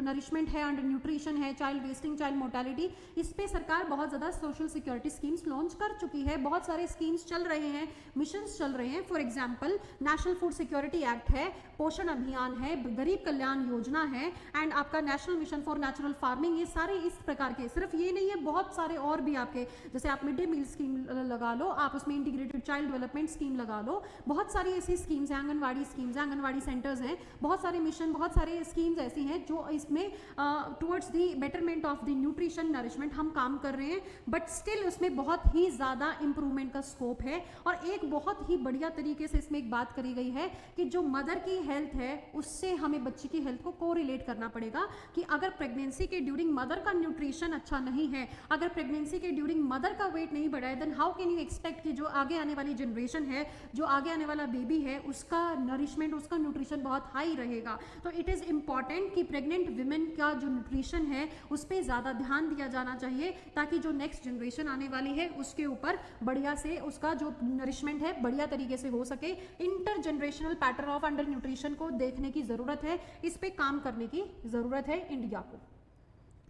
नरिशमेंट है, अंडर न्यूट्रिशन है, चाइल्ड वेस्टिंग, चाइल्ड मोर्टेलिटी, इस पे सरकार बहुत ज़्यादा सोशल सिक्योरिटी स्कीम्स लॉन्च कर चुकी है। बहुत सारे स्कीम्स चल रहे हैं, मिशंस चल रहे हैं। For example national food security act है, पोषण अभियान है, गरीब कल्याण योजना है एंड आपका national mission for natural farming, ये सारे इस प्रकार के, सिर्फ ये नहीं है, बहुत सारे और भी आपके, जैसे आप मिड डे मील स्कीम लगा लो, आप उसमें इंटीग्रेटेड चाइल्ड डेवलपमेंट स्कीम लगा लो, बहुत सारी ऐसी स्कीम्स हैं, आंगनवाड़ी स्कीम्स हैं, आंगनवाड़ी सेंटर्स हैं, बहुत सारे मिशन, बहुत सारे स्कीम्स ऐसी हैं जो इसमें towards the betterment of the nutrition nourishment हम काम कर रहे हैं। बट स्टिल उसमें बहुत ही ज़्यादा इंप्रूवमेंट का स्कोप है। और एक बहुत ही बढ़िया तरीके से इसमें एक बात करी गई है कि जो मदर की हेल्थ है उससे हमें बच्ची की हेल्थ को कोरिलेट करना पड़ेगा कि अगर प्रेगनेंसी के ड्यूरिंग मदर का न्यूट्रिशन अच्छा नहीं है, अगर प्रेगनेंसी के ड्यूरिंग मदर का वेट नहीं बढ़ा है, then how can you expect कि जो आगे आने वाली जनरेशन है, जो आगे आने वाला बेबी है, उसका नरिशमेंट, उसका न्यूट्रिशन बहुत हाई रहेगा। तो इट इज़ इंपॉर्टेंट कि प्रेग्नेंट विमेन का जो न्यूट्रिशन है उस पर ज़्यादा ध्यान दिया जाना चाहिए ताकि जो नेक्स्ट जनरेशन आने वाली है उसके ऊपर बढ़िया से उसका जो नरिशमेंट है बढ़िया तरीके से हो सके। Inter generational pattern of under nutrition को देखने की ज़रूरत है, इस पे काम करने की ज़रूरत है इंडिया को,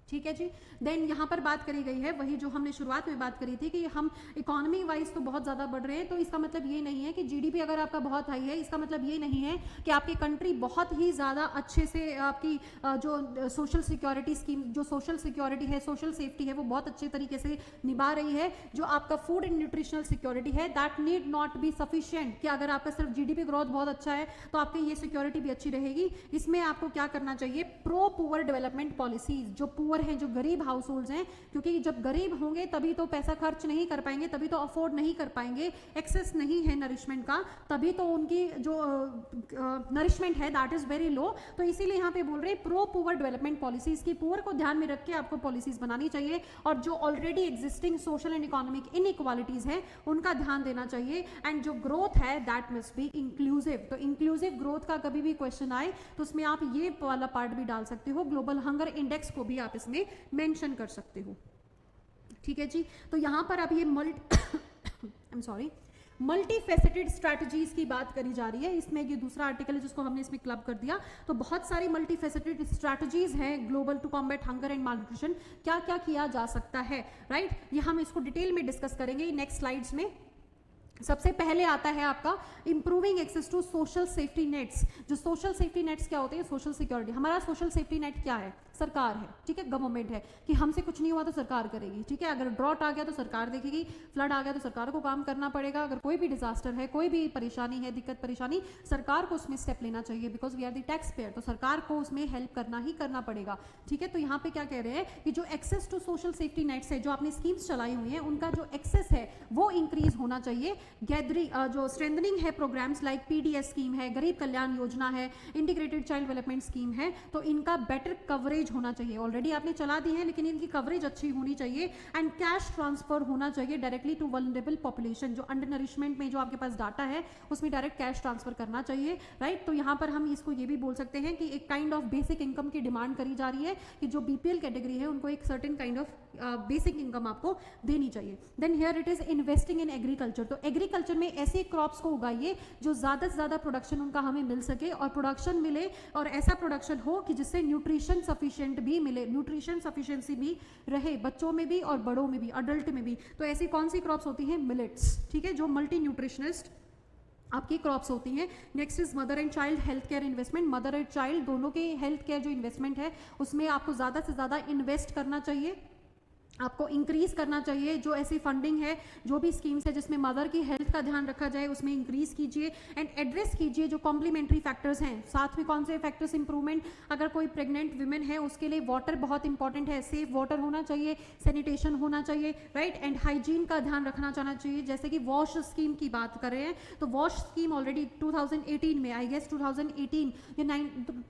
ठीक है जी। देन यहाँ पर बात करी गई है वही जो हमने शुरुआत में बात करी थी कि हम इकोनॉमी वाइज तो बहुत ज़्यादा बढ़ रहे हैं, तो इसका मतलब ये नहीं है कि जीडीपी अगर आपका बहुत हाई है, इसका मतलब ये नहीं है कि आपकी कंट्री बहुत ही ज़्यादा अच्छे से आपकी जो सोशल सिक्योरिटी स्कीम, जो सोशल सिक्योरिटी है, सोशल सेफ्टी है, वो बहुत अच्छे तरीके से निभा रही है। जो आपका फूड एंड न्यूट्रिशनल सिक्योरिटी है that need not be sufficient कि अगर आपका सिर्फ जीडीपी ग्रोथ बहुत अच्छा है तो आपकी ये सिक्योरिटी भी अच्छी रहेगी। इसमें आपको क्या करना चाहिए, प्रो पुअर डेवलपमेंट पॉलिसीज, जो पुअर हैं, जो गरीब हाउस होल्ड्स हैं, क्योंकि जब गरीब होंगे तभी तो पैसा खर्च नहीं कर पाएंगे, तभी तो अफोर्ड नहीं कर पाएंगे, एक्सेस नहीं है नरिशमेंट का, तभी तो उनकी जो नरिशमेंट है दैट इज वेरी लो। तो इसीलिए यहाँ पे बोल रहे हैं प्रो पुअर डेवलपमेंट पॉलिसीज की, पुअर को ध्यान में रख के आपको पॉलिसीज बनानी चाहिए और जो already existing social and economic inequalities हैं उनका ध्यान देना चाहिए। एंड जो ग्रोथ है दैट मस्ट बी इंक्लूसिव। तो इंक्लूसिव ग्रोथ का कभी भी क्वेश्चन आए तो उसमें आप ये वाला पार्ट भी डाल सकते हो, ग्लोबल हंगर इंडेक्स को भी आप इसमें मेंशन कर सकते हो, ठीक है जी। तो यहां पर अब ये मल्टी फेसेटेड स्ट्रैटेजीज की बात करी जा रही है। इसमें ये दूसरा आर्टिकल है जिसको हमने इसमें क्लब कर दिया। तो बहुत सारी मल्टी फेसेटेड स्ट्रैटेजीज हैं global to combat hunger and malnutrition, क्या क्या किया जा सकता है, राइट। ये हम इसको डिटेल में डिस्कस करेंगे नेक्स्ट स्लाइड्स में। सबसे पहले आता है आपका improving access to social safety nets. जो सोशल सेफ्टी नेट्स क्या होते हैं, सोशल सिक्योरिटी, हमारा सोशल सेफ्टी नेट क्या है, सरकार है, ठीक है, गवर्नमेंट है कि हमसे कुछ नहीं हुआ तो सरकार करेगी, ठीक है। अगर ड्रॉट आ गया तो सरकार देखेगी, फ्लड आ गया तो सरकार को काम करना पड़ेगा, अगर कोई भी डिजास्टर है, कोई भी परेशानी है, दिक्कत परेशानी, सरकार को उसमें स्टेप लेना चाहिए because we are the tax payer, तो सरकार को उसमें हेल्प करना ही करना पड़ेगा, ठीक है। तो यहाँ पे क्या कह रहे हैं कि जो access to social safety nets है, जो आपने स्कीम्स चलाई हुई हैं, उनका जो एक्सेस है वो इंक्रीज होना चाहिए। गैदरिंग जो स्ट्रेंथनिंग है प्रोग्राम्स लाइक पीडीएस स्कीम है, गरीब कल्याण योजना है, इंटीग्रेटेड चाइल्ड डेवलपमेंट स्कीम है, तो इनका बेटर कवरेज होना चाहिए। ऑलरेडी आपने चला दी है लेकिन इनकी कवरेज अच्छी होनी चाहिए। एंड कैश ट्रांसफर होना चाहिए डायरेक्टली टू वल्नरेबल पॉपुलेशन। जो अंडर नरिशमेंट में जो आपके पास डाटा है उसमें डायरेक्ट कैश ट्रांसफर करना चाहिए, राइट। तो यहाँ पर हम इसको ये भी बोल सकते हैं कि एक काइंड ऑफ बेसिक इनकम की डिमांड करी जा रही है कि जो बीपीएल कैटेगरी है उनको एक certain kind of basic income आपको देनी चाहिए। Then here it is investing in agriculture. तो एग्रीकल्चर में ऐसे क्रॉप्स को उगाइए जो ज़्यादा से ज़्यादा प्रोडक्शन उनका हमें मिल सके और प्रोडक्शन मिले और ऐसा प्रोडक्शन हो कि जिससे न्यूट्रिशन सफिशिएंट भी मिले, न्यूट्रिशन सफिशिएंसी भी रहे बच्चों में भी और बड़ों में भी, अडल्ट में भी। तो ऐसी कौन सी क्रॉप्स होती हैं, मिलेट्स, ठीक है, जो मल्टी न्यूट्रिशनिस्ट आपकी क्रॉप्स होती हैं। Next is mother and child health care investment, mother and child दोनों के हेल्थ केयर जो इन्वेस्टमेंट है उसमें आपको ज़्यादा से ज़्यादा इन्वेस्ट करना चाहिए, आपको इंक्रीज करना चाहिए। जो ऐसी फंडिंग है, जो भी स्कीम्स है जिसमें मदर की हेल्थ का ध्यान रखा जाए उसमें इंक्रीज कीजिए एंड एड्रेस कीजिए जो कॉम्प्लीमेंट्री फैक्टर्स हैं। साथ में कौन से फैक्टर्स इंप्रूवमेंट, अगर कोई प्रेग्नेंट वीमेन है उसके लिए वाटर बहुत इंपॉर्टेंट है, सेफ वाटर होना चाहिए, सैनिटेशन होना चाहिए, राइट, एंड हाइजीन का ध्यान रखना चाहना चाहिए। जैसे कि वॉश स्कीम की बात कर रहे हैं तो वॉश स्कीम ऑलरेडी 2018 में, आई गेस 2018 या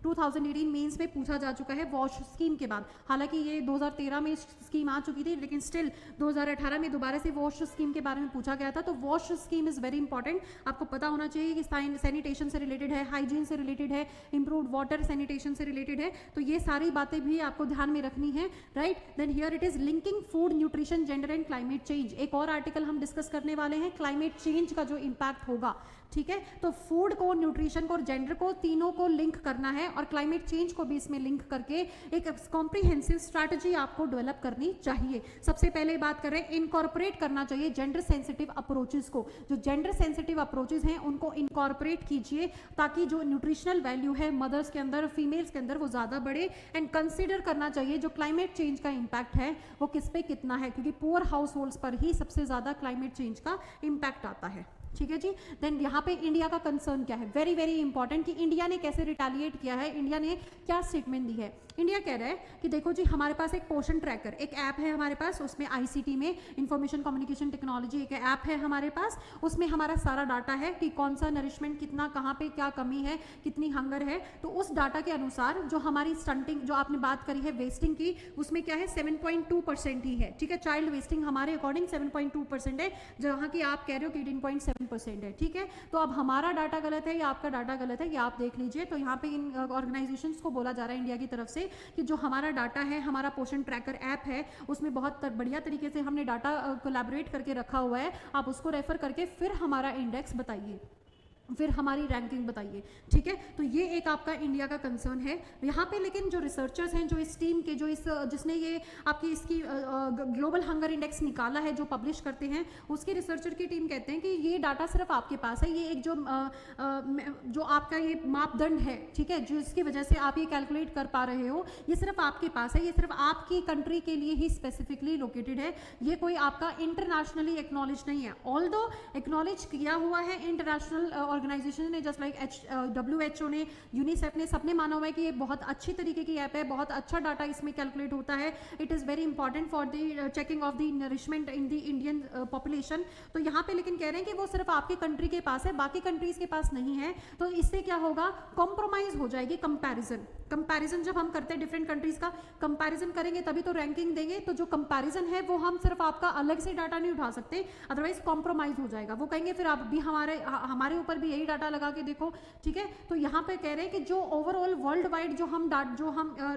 2018 मेंस में पूछा जा चुका है वॉश स्कीम के बाद। हालांकि ये 2013 में स्कीम आ चुकी थी, लेकिन स्टिल 2018 में दोबारा से वॉश स्कीम के बारे में पूछा गया था। तो wash scheme is very important, आपको पता होना चाहिए कि सैनिटेशन से रिलेटेड है, हाइजीन से रिलेटेड है, इंप्रूव्ड वाटर सैनिटेशन से रिलेटेड है। तो ये सारी बातें भी आपको ध्यान में रखनी है, right. Then here it is linking food nutrition gender and climate change. एक और आर्टिकल हम डिस्कस करने वाले हैं, क्लाइमेट चेंज का जो इम्पैक्ट होगा, ठीक है। तो फूड को, न्यूट्रिशन को और जेंडर को, तीनों को लिंक करना है और क्लाइमेट चेंज को भी इसमें लिंक करके एक कॉम्प्रिहेंसिव स्ट्रैटेजी आपको डेवलप करनी चाहिए। सबसे पहले बात कर रहे हैं, इनकॉर्पोरेट करना चाहिए जेंडर सेंसिटिव अप्रोचेस को। जो जेंडर सेंसिटिव अप्रोचेस हैं उनको इनकॉर्पोरेट कीजिए ताकि जो न्यूट्रिशनल वैल्यू है मदर्स के अंदर, फीमेल्स के अंदर, वो ज़्यादा बढ़े। एंड कंसिडर करना चाहिए जो क्लाइमेट चेंज का इम्पैक्ट है वो किस पे कितना है, क्योंकि पुअर हाउस होल्ड्स पर ही सबसे ज़्यादा क्लाइमेट चेंज का इम्पैक्ट आता है, ठीक है जी। देन यहाँ पे इंडिया का कंसर्न क्या है, वेरी वेरी इंपॉर्टेंट, कि इंडिया ने कैसे रिटेलिएट किया है, इंडिया ने क्या स्टेटमेंट दी है। इंडिया कह रहा है कि देखो जी, हमारे पास एक पोषण ट्रैकर, एक ऐप है हमारे पास, उसमें आईसीटी में, इंफॉर्मेशन कम्युनिकेशन टेक्नोलॉजी एक ऐप है हमारे पास, उसमें हमारा सारा डाटा है कि कौन सा नरिशमेंट, कितना, कहाँ पे क्या कमी है, कितनी हंगर है। तो उस डाटा के अनुसार जो हमारी स्टंटिंग, जो आपने बात करी है वेस्टिंग की, उसमें क्या है 7.2% ही है, ठीक है। चाइल्ड वेस्टिंग हमारे अकॉर्डिंग 7.2% है, जहाँ की आप कह रहे हो कि 18.7% है, ठीक है। तो अब हमारा डाटा गलत है या आपका डाटा गलत है, ये आप देख लीजिए। तो यहाँ पे इन ऑर्गेनाइजेशंस को बोला जा रहा है इंडिया की तरफ से कि जो हमारा डाटा है, हमारा पोषण ट्रैकर ऐप है, उसमें बहुत बढ़िया तरीके से हमने डाटा कोलैबोरेट करके रखा हुआ है, आप उसको रेफर करके फिर हमारा इंडेक्स बताइए, फिर हमारी रैंकिंग बताइए, ठीक है। तो ये एक आपका इंडिया का कंसर्न है यहाँ पे। लेकिन जो रिसर्चर्स हैं, जो इस टीम के, जो जिसने ये आपकी इसकी ग्लोबल हंगर इंडेक्स निकाला है, जो पब्लिश करते हैं, उसके रिसर्चर की टीम कहते हैं कि ये डाटा सिर्फ आपके पास है, ये एक जो आपका ये मापदंड है, ठीक है, जो इसकी वजह से आप ये कैलकुलेट कर पा रहे हो, ये सिर्फ आपके पास है, ये सिर्फ आपकी कंट्री के लिए ही स्पेसिफिकली लोकेटेड है, ये कोई आपका इंटरनेशनली एक्नॉलेज नहीं है। ऑल्दो एक्नॉलेज किया हुआ है इंटरनेशनल ऑर्गेनाइजेशन ने, जस्ट लाइक WHO ने, यूनिसेफ ने, सबने माना हुआ है कि ये बहुत अच्छी तरीके की ऐप है, बहुत अच्छा डाटा इसमें कैलकुलेट होता है, it is very important for the checking of the nourishment in the Indian population. तो यहाँ पे लेकिन कह रहे हैं कि वो सिर्फ आपके कंट्री के पास है, बाकी कंट्रीज के पास नहीं है। तो इससे क्या होगा, कॉम्प्रोमाइज हो जाएगी कंपैरिजन जब हम करते हैं डिफरेंट कंट्रीज का कंपैरिजन करेंगे तभी तो रैंकिंग देंगे। तो जो कंपैरिजन है वो हम सिर्फ आपका अलग से डाटा नहीं उठा सकते, अदरवाइज कॉम्प्रोमाइज हो जाएगा। वो कहेंगे फिर आप भी हमारे ऊपर भी यही डाटा लगा के देखो, ठीक है। तो यहाँ पे कह रहे हैं कि जो ओवरऑल वर्ल्ड वाइड जो हम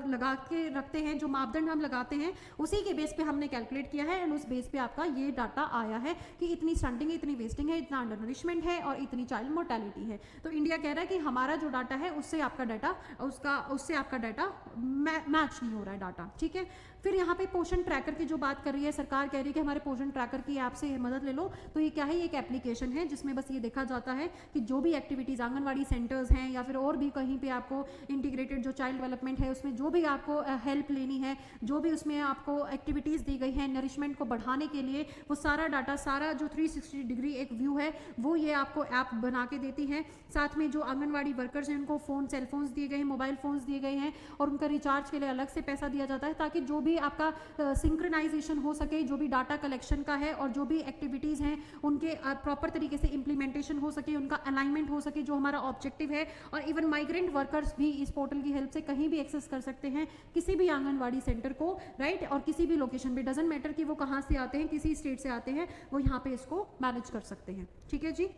लगा के रखते हैं, जो मापदंड हम लगाते हैं, उसी के बेस पे हमने कैलकुलेट किया है एंड उस बेस पे आपका ये डाटा आया है कि इतनी स्टंटिंग है, इतनी वेस्टिंग है, इतना अंडर नरिशमेंट है और इतनी चाइल्ड मोर्टेलिटी है। तो इंडिया कह रहा है कि हमारा जो डाटा है उससे आपका डाटा मैच नहीं हो रहा है डाटा, ठीक है। फिर यहाँ पे पोषण ट्रैकर की जो बात कर रही है सरकार, कह रही है कि हमारे पोषण ट्रैकर की ऐप से मदद ले लो। तो ये क्या है, एक एप्लीकेशन है जिसमें बस ये देखा जाता है कि जो भी एक्टिविटीज़ आंगनवाड़ी सेंटर्स हैं या फिर और भी कहीं पे आपको इंटीग्रेटेड जो चाइल्ड डेवलपमेंट है उसमें जो भी आपको हेल्प लेनी है, जो भी उसमें आपको एक्टिविटीज़ दी गई हैं नरिशमेंट को बढ़ाने के लिए, वो सारा डाटा, सारा जो 360 डिग्री एक व्यू है वो ये आपको ऐप बना के देती है। साथ में जो आंगनवाड़ी वर्कर्स हैं उनको सेलफोन्स दिए गए हैं, मोबाइल फ़ोन्स दिए गए हैं और उनका रिचार्ज के लिए अलग से पैसा दिया जाता है ताकि जो भी आपका सिंक्रोनाइजेशन हो सके, जो भी डाटा कलेक्शन का है और जो भी एक्टिविटीज़ हैं उनके प्रॉपर तरीके से इम्प्लीमेंटेशन हो सके, उनका अलाइनमेंट हो सके, जो हमारा ऑब्जेक्टिव है। और इवन माइग्रेंट वर्कर्स भी इस पोर्टल की हेल्प से कहीं भी एक्सेस कर सकते हैं किसी भी आंगनवाड़ी सेंटर को, राइट, और किसी भी लोकेशन पे, डजेंट मैटर कि वो कहाँ से आते हैं, किसी स्टेट से आते हैं, वो यहाँ पे इसको मैनेज कर सकते हैं, ठीक है जी।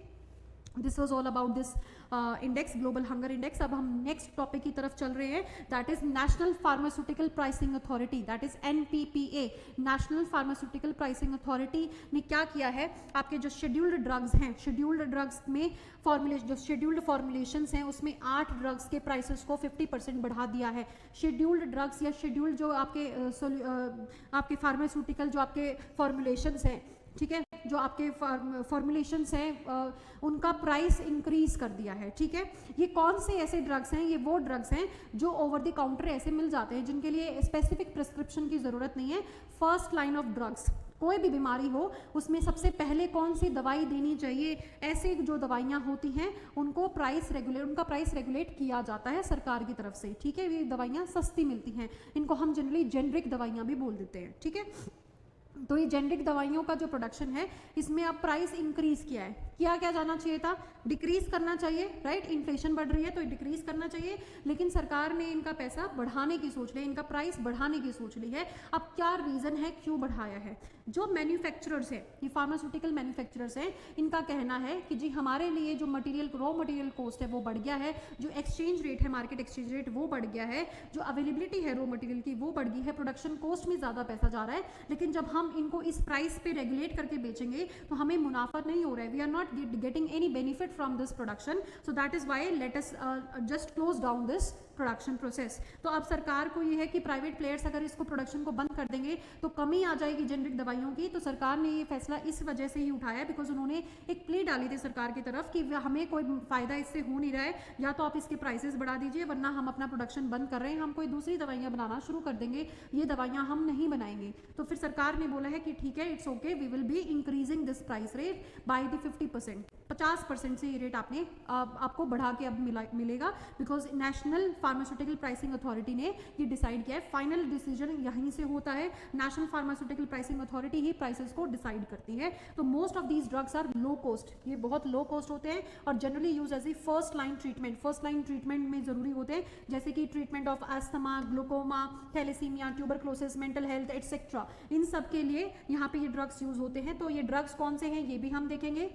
This was all about this index, global hunger index. अब हम नेक्स्ट टॉपिक की तरफ चल रहे हैं, that is national pharmaceutical pricing authority, that is NPPA। National pharmaceutical pricing authority ने क्या किया है, आपके जो शेड्यूल्ड ड्रग्स हैं, शेड्यूल्ड ड्रग्स में जो शेड्यूल्ड फॉर्मुलेशंस हैं उसमें 8 ड्रग्स के प्राइसेस को 50% बढ़ा दिया है। शेड्यूल्ड ड्रग्स या शेड्यूल्ड जो आपके फार्मास्यूटिकल जो आपके फॉर्मुलेशंस हैं, ठीक है, जो आपके फॉर्मुलेशंस हैं उनका प्राइस इंक्रीज कर दिया है। ठीक है, ये कौन से ऐसे ड्रग्स हैं? ये वो ड्रग्स हैं जो ओवर द काउंटर ऐसे मिल जाते हैं जिनके लिए स्पेसिफिक प्रिस्क्रिप्शन की ज़रूरत नहीं है। फर्स्ट लाइन ऑफ ड्रग्स, कोई भी बीमारी हो उसमें सबसे पहले कौन सी दवाई देनी चाहिए, ऐसे जो दवाइयाँ होती हैं उनका प्राइस रेगुलेट किया जाता है सरकार की तरफ से। ठीक है, ये दवाइयाँ सस्ती मिलती हैं, इनको हम जनरली जेनरिक दवाइयाँ भी बोल देते हैं। ठीक है, तो ये जेनरिक दवाइयों का जो प्रोडक्शन है इसमें अब प्राइस इंक्रीज किया है। किया क्या जाना चाहिए था? डिक्रीज करना चाहिए, राइट? इन्फ्लेशन बढ़ रही है तो डिक्रीज करना चाहिए, लेकिन सरकार ने इनका पैसा बढ़ाने की सोच ली, इनका प्राइस बढ़ाने की सोच ली है। अब क्या रीज़न है क्यों बढ़ाया है? जो मैन्युफैक्चरर्स हैं, ये फार्मास्यूटिकल मैन्युफैक्चरर्स हैं, इनका कहना है कि जी हमारे लिए जो रॉ मटेरियल कॉस्ट है वो बढ़ गया है, जो एक्सचेंज रेट है, मार्केट एक्सचेंज रेट वो बढ़ गया है, जो अवेलेबिलिटी है रॉ मटेरियल की वो बढ़ गई है, प्रोडक्शन कॉस्ट में ज़्यादा पैसा जा रहा है, लेकिन जब हम इनको इस प्राइस पे रेगुलेट करके बेचेंगे तो हमें मुनाफा नहीं हो रहा है, we are not getting any benefit from this production, so that is why let us just close down this production process. तो अब सरकार को ये है कि प्राइवेट प्लेयर्स अगर इसको प्रोडक्शन को बंद कर देंगे तो कमी आ जाएगी जेनरिक दवाइयों की। तो सरकार ने ये फैसला इस वजह से ही उठाया बिकॉज उन्होंने एक प्ले डाली थी सरकार की तरफ कि हमें कोई फायदा इससे हो नहीं रहा है, या तो आप इसके प्राइसेस बढ़ा दीजिए वरना हम अपना प्रोडक्शन बंद कर रहे हैं, हम कोई दूसरी दवाइयाँ बनाना शुरू कर देंगे, ये दवाइयाँ हम नहीं बनाएंगे। तो फिर सरकार ने बोला है कि ठीक है, it's okay, we will be increasing this price rate by the 50%, 50% से ये रेट आपको बढ़ा के अब मिलेगा because national pharmaceutical pricing authority ने ये डिसाइड किया है। फाइनल डिसीजन यहीं से होता है, नेशनल फार्मास्यूटिकल प्राइसिंग अथॉरिटी ही प्राइसेस को डिसाइड करती है। तो most of these drugs are low cost, ये बहुत लो कॉस्ट होते हैं और generally use as a first line treatment. First line treatment में जरूरी होते हैं जैसे कि treatment of asthma, glaucoma, thalassemia, tuberculosis, mental health etcetera, इन सब के लिए यहाँ पे ये ड्रग्स यूज होते हैं। तो ये ड्रग्स कौन से हैं ये भी हम देखेंगे,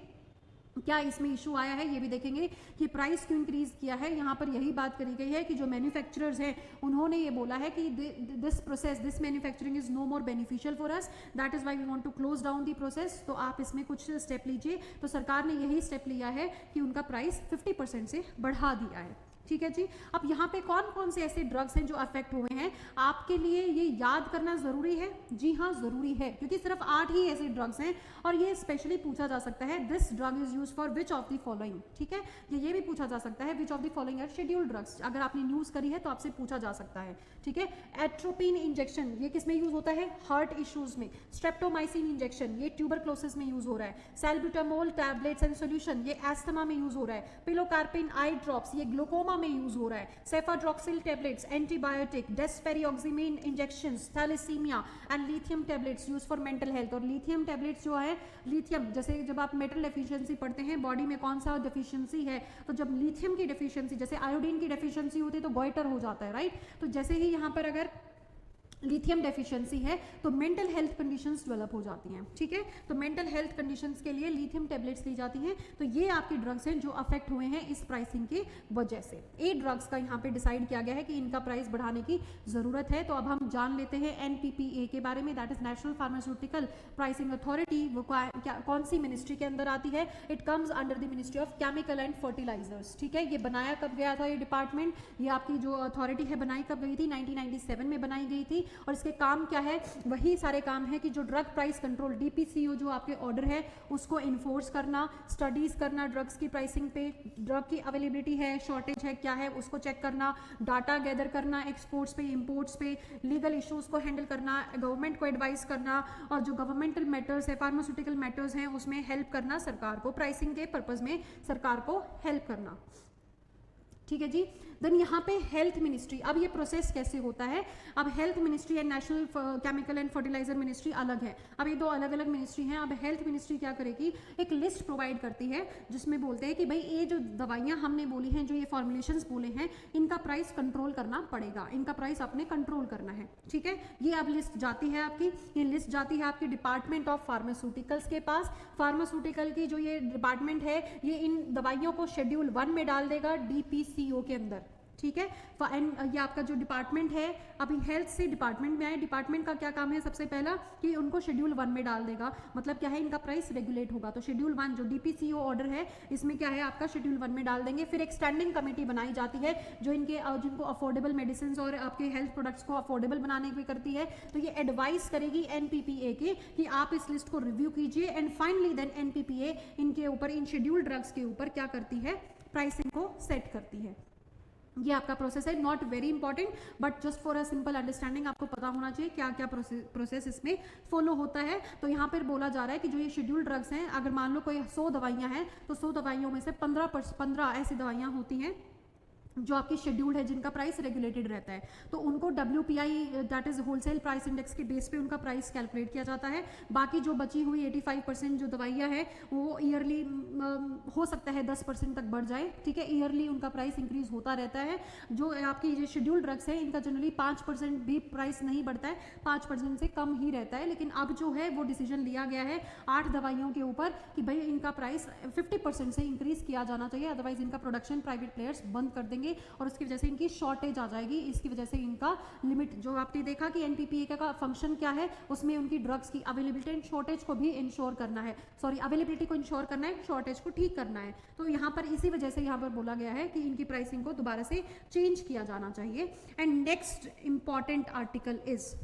क्या इसमें इशू आया है ये भी देखेंगे कि प्राइस क्यों इंक्रीज किया है। यहाँ पर यही बात करी गई है कि जो मैन्युफैक्चरर्स हैं उन्होंने ये बोला है कि this manufacturing is no more beneficial for us, that is why we want to close down the process. तो आप इसमें कुछ स्टेप लीजिए। तो सरकार ने यही स्टेप लिया है कि उनका प्राइस 50% से बढ़ा दिया है। ठीक है जी। अब यहाँ पे कौन कौन से ऐसे ड्रग्स हैं जो अफेक्ट हुए हैं, आपके लिए ये याद करना जरूरी है? जी हाँ जरूरी है, क्योंकि सिर्फ 8 ही ऐसे ड्रग्स हैं और ये स्पेशली पूछा जा सकता है this drug is use for which of the following. ठीक है, ये भी पूछा जा सकता है which of the following are scheduled drugs, अगर आपने न्यूज करी है तो आपसे पूछा जा सकता है। ठीक है, एट्रोपिन इंजेक्शन ये किस में यूज होता है? हार्ट इश्यूज में। स्ट्रेप्टोमाइसिन इंजेक्शन ये ट्यूबरक्लोसिस में यूज हो रहा है। सैल्ब्यूटामोल टैबलेट्स एंड सोल्यूशन ये एस्थमा में यूज हो रहा है। पिलोकार्पिन आई ड्रॉप्स ये ग्लूकोमा में यूज हो रहा है। Cefadroxil tablets antibiotic, desferrioxamine injections, thalassemia and lithium tablets use for mental health. और लिथियम टैबलेट्स जो है, लिथियम जैसे जब आप मेटल डेफिशिएंसी पढ़ते हैं बॉडी में कौन सा डेफिशिएंसी है, तो जब लिथियम की डेफिशिएंसी जैसे आयोडीन की डेफिशिएंसी होती है तो गोइटर हो जाता है, राइट? तो जैसे ही यहाँ पर अगर लिथियम डेफिशिएंसी है तो मेंटल हेल्थ कंडीशंस डेवलप हो जाती हैं। ठीक है, तो मेंटल हेल्थ कंडीशंस के लिए लिथियम टैबलेट्स ली जाती हैं। तो ये आपके ड्रग्स हैं जो अफेक्ट हुए हैं इस प्राइसिंग की वजह से। 8 ड्रग्स का यहाँ पे डिसाइड किया गया है कि इनका प्राइस बढ़ाने की जरूरत है। तो अब हम जान लेते हैं NPPA के बारे में, that is national pharmaceutical pricing authority. वो कौन सी मिनिस्ट्री के अंदर आती है? It comes under the ministry of chemical and fertilisers. ठीक है, ये बनाया कब गया था ये डिपार्टमेंट? ये आपकी जो अथॉरिटी है बनाई कब गई थी? 1997 में बनाई गई थी। और इसके काम क्या है? वही सारे काम है कि जो ड्रग प्राइस कंट्रोल DPCO जो आपके ऑर्डर है उसको इन्फोर्स करना, स्टडीज करना ड्रग्स की प्राइसिंग पे, ड्रग की अवेलेबिलिटी है, शॉर्टेज है, क्या है उसको चेक करना, डाटा गैदर करना, एक्सपोर्ट्स पे, इंपोर्ट्स पे, लीगल इश्यूज को हैंडल करना, गवर्नमेंट को एडवाइस करना, और जो गवर्नमेंटल मैटर्स है, फार्मास्यूटिकल मैटर्स हैं उसमें हेल्प करना सरकार को, प्राइसिंग के पर्पज में सरकार को हेल्प करना। ठीक है जी। देन यहाँ पे हेल्थ मिनिस्ट्री, अब ये प्रोसेस कैसे होता है? अब health ministry and national chemical and fertiliser ministry अलग है। अब ये दो अलग अलग मिनिस्ट्री हैं। अब हेल्थ मिनिस्ट्री क्या करेगी? एक लिस्ट प्रोवाइड करती है जिसमें बोलते हैं कि भाई ये जो दवाइयाँ हमने बोली हैं, जो ये फॉर्मुलेशंस बोले हैं, इनका प्राइस कंट्रोल करना पड़ेगा, इनका प्राइस आपने कंट्रोल करना है। ठीक है, ये अब लिस्ट जाती है आपकी, ये लिस्ट जाती है आपकी डिपार्टमेंट ऑफ फार्मास्यूटिकल्स के पास। फार्मास्यूटिकल की जो ये डिपार्टमेंट है ये इन दवाइयों को शेड्यूल 1 में डाल देगा DPCO के अंदर। ठीक है। एंड ये आपका जो डिपार्टमेंट है, अभी हेल्थ से डिपार्टमेंट में आए, डिपार्टमेंट का क्या काम है, सबसे पहला कि उनको शेड्यूल 1 में डाल देगा, मतलब क्या है, इनका प्राइस रेगुलेट होगा। तो शेड्यूल 1 जो डीपीसीओ ऑर्डर है, इसमें क्या है, आपका शेड्यूल 1 में डाल देंगे। फिर एक स्टैंडिंग कमेटी बनाई जाती है जो जिनको अफोर्डेबल मेडिसिन और आपके हेल्थ प्रोडक्ट्स को अफोर्डेबल बनाने की करती है। तो ये एडवाइस करेगी एनपीपीए की कि आप इस लिस्ट को रिव्यू कीजिए, एंड फाइनली देन एनपीपीए इनके ऊपर, इन शेड्यूल्ड ड्रग्स के ऊपर क्या करती है, प्राइसिंग को सेट करती है। ये आपका प्रोसेस है, not very important but just for a simple understanding आपको पता होना चाहिए क्या क्या प्रोसेस इसमें फॉलो होता है। तो यहाँ पर बोला जा रहा है कि जो ये शेड्यूल ड्रग्स हैं, अगर मान लो कोई 100 दवाइयाँ हैं तो 100 दवाइयों में से 15 ऐसी दवाइयाँ होती हैं जो आपकी शेड्यूल है, जिनका प्राइस रेगुलेटेड रहता है। तो उनको WPI that is wholesale price index के बेस पे उनका प्राइस कैलकुलेट किया जाता है। बाकी जो बची हुई 85% जो दवाइयाँ हैं वो ईयरली हो सकता है 10% तक बढ़ जाए, ठीक है, ईयरली उनका प्राइस इंक्रीज होता रहता है। जो आपकी ये शेड्यूल ड्रग्स है, इनका जनरली 5% भी प्राइस नहीं बढ़ता है, 5% से कम ही रहता है। लेकिन अब जो है वो डिसीजन लिया गया है 8 दवाइयों के ऊपर कि भाई इनका प्राइस 50% से इंक्रीज किया जाना चाहिए, अदरवाइज इनका प्रोडक्शन प्राइवेट प्लेयर्स बंद कर देंगे और उसकी वजह से इनकी शॉर्टेज आ जाएगी। इसकी वजह से इनका लिमिट, जो आपने देखा कि एनपीपीए का फंक्शन क्या है, उसमें उनकी ड्रग्स की अवेलेबिलिटी एंड शॉर्टेज को भी इंश्योर करना है, सॉरी अवेलेबिलिटी को इंश्योर करना है, शॉर्टेज को ठीक करना है। तो यहाँ पर इसी वजह से यहाँ पर बोला गया है कि इनकी प्राइसिंग को दोबारा से चेंज किया जाना चाहिए। And next important article is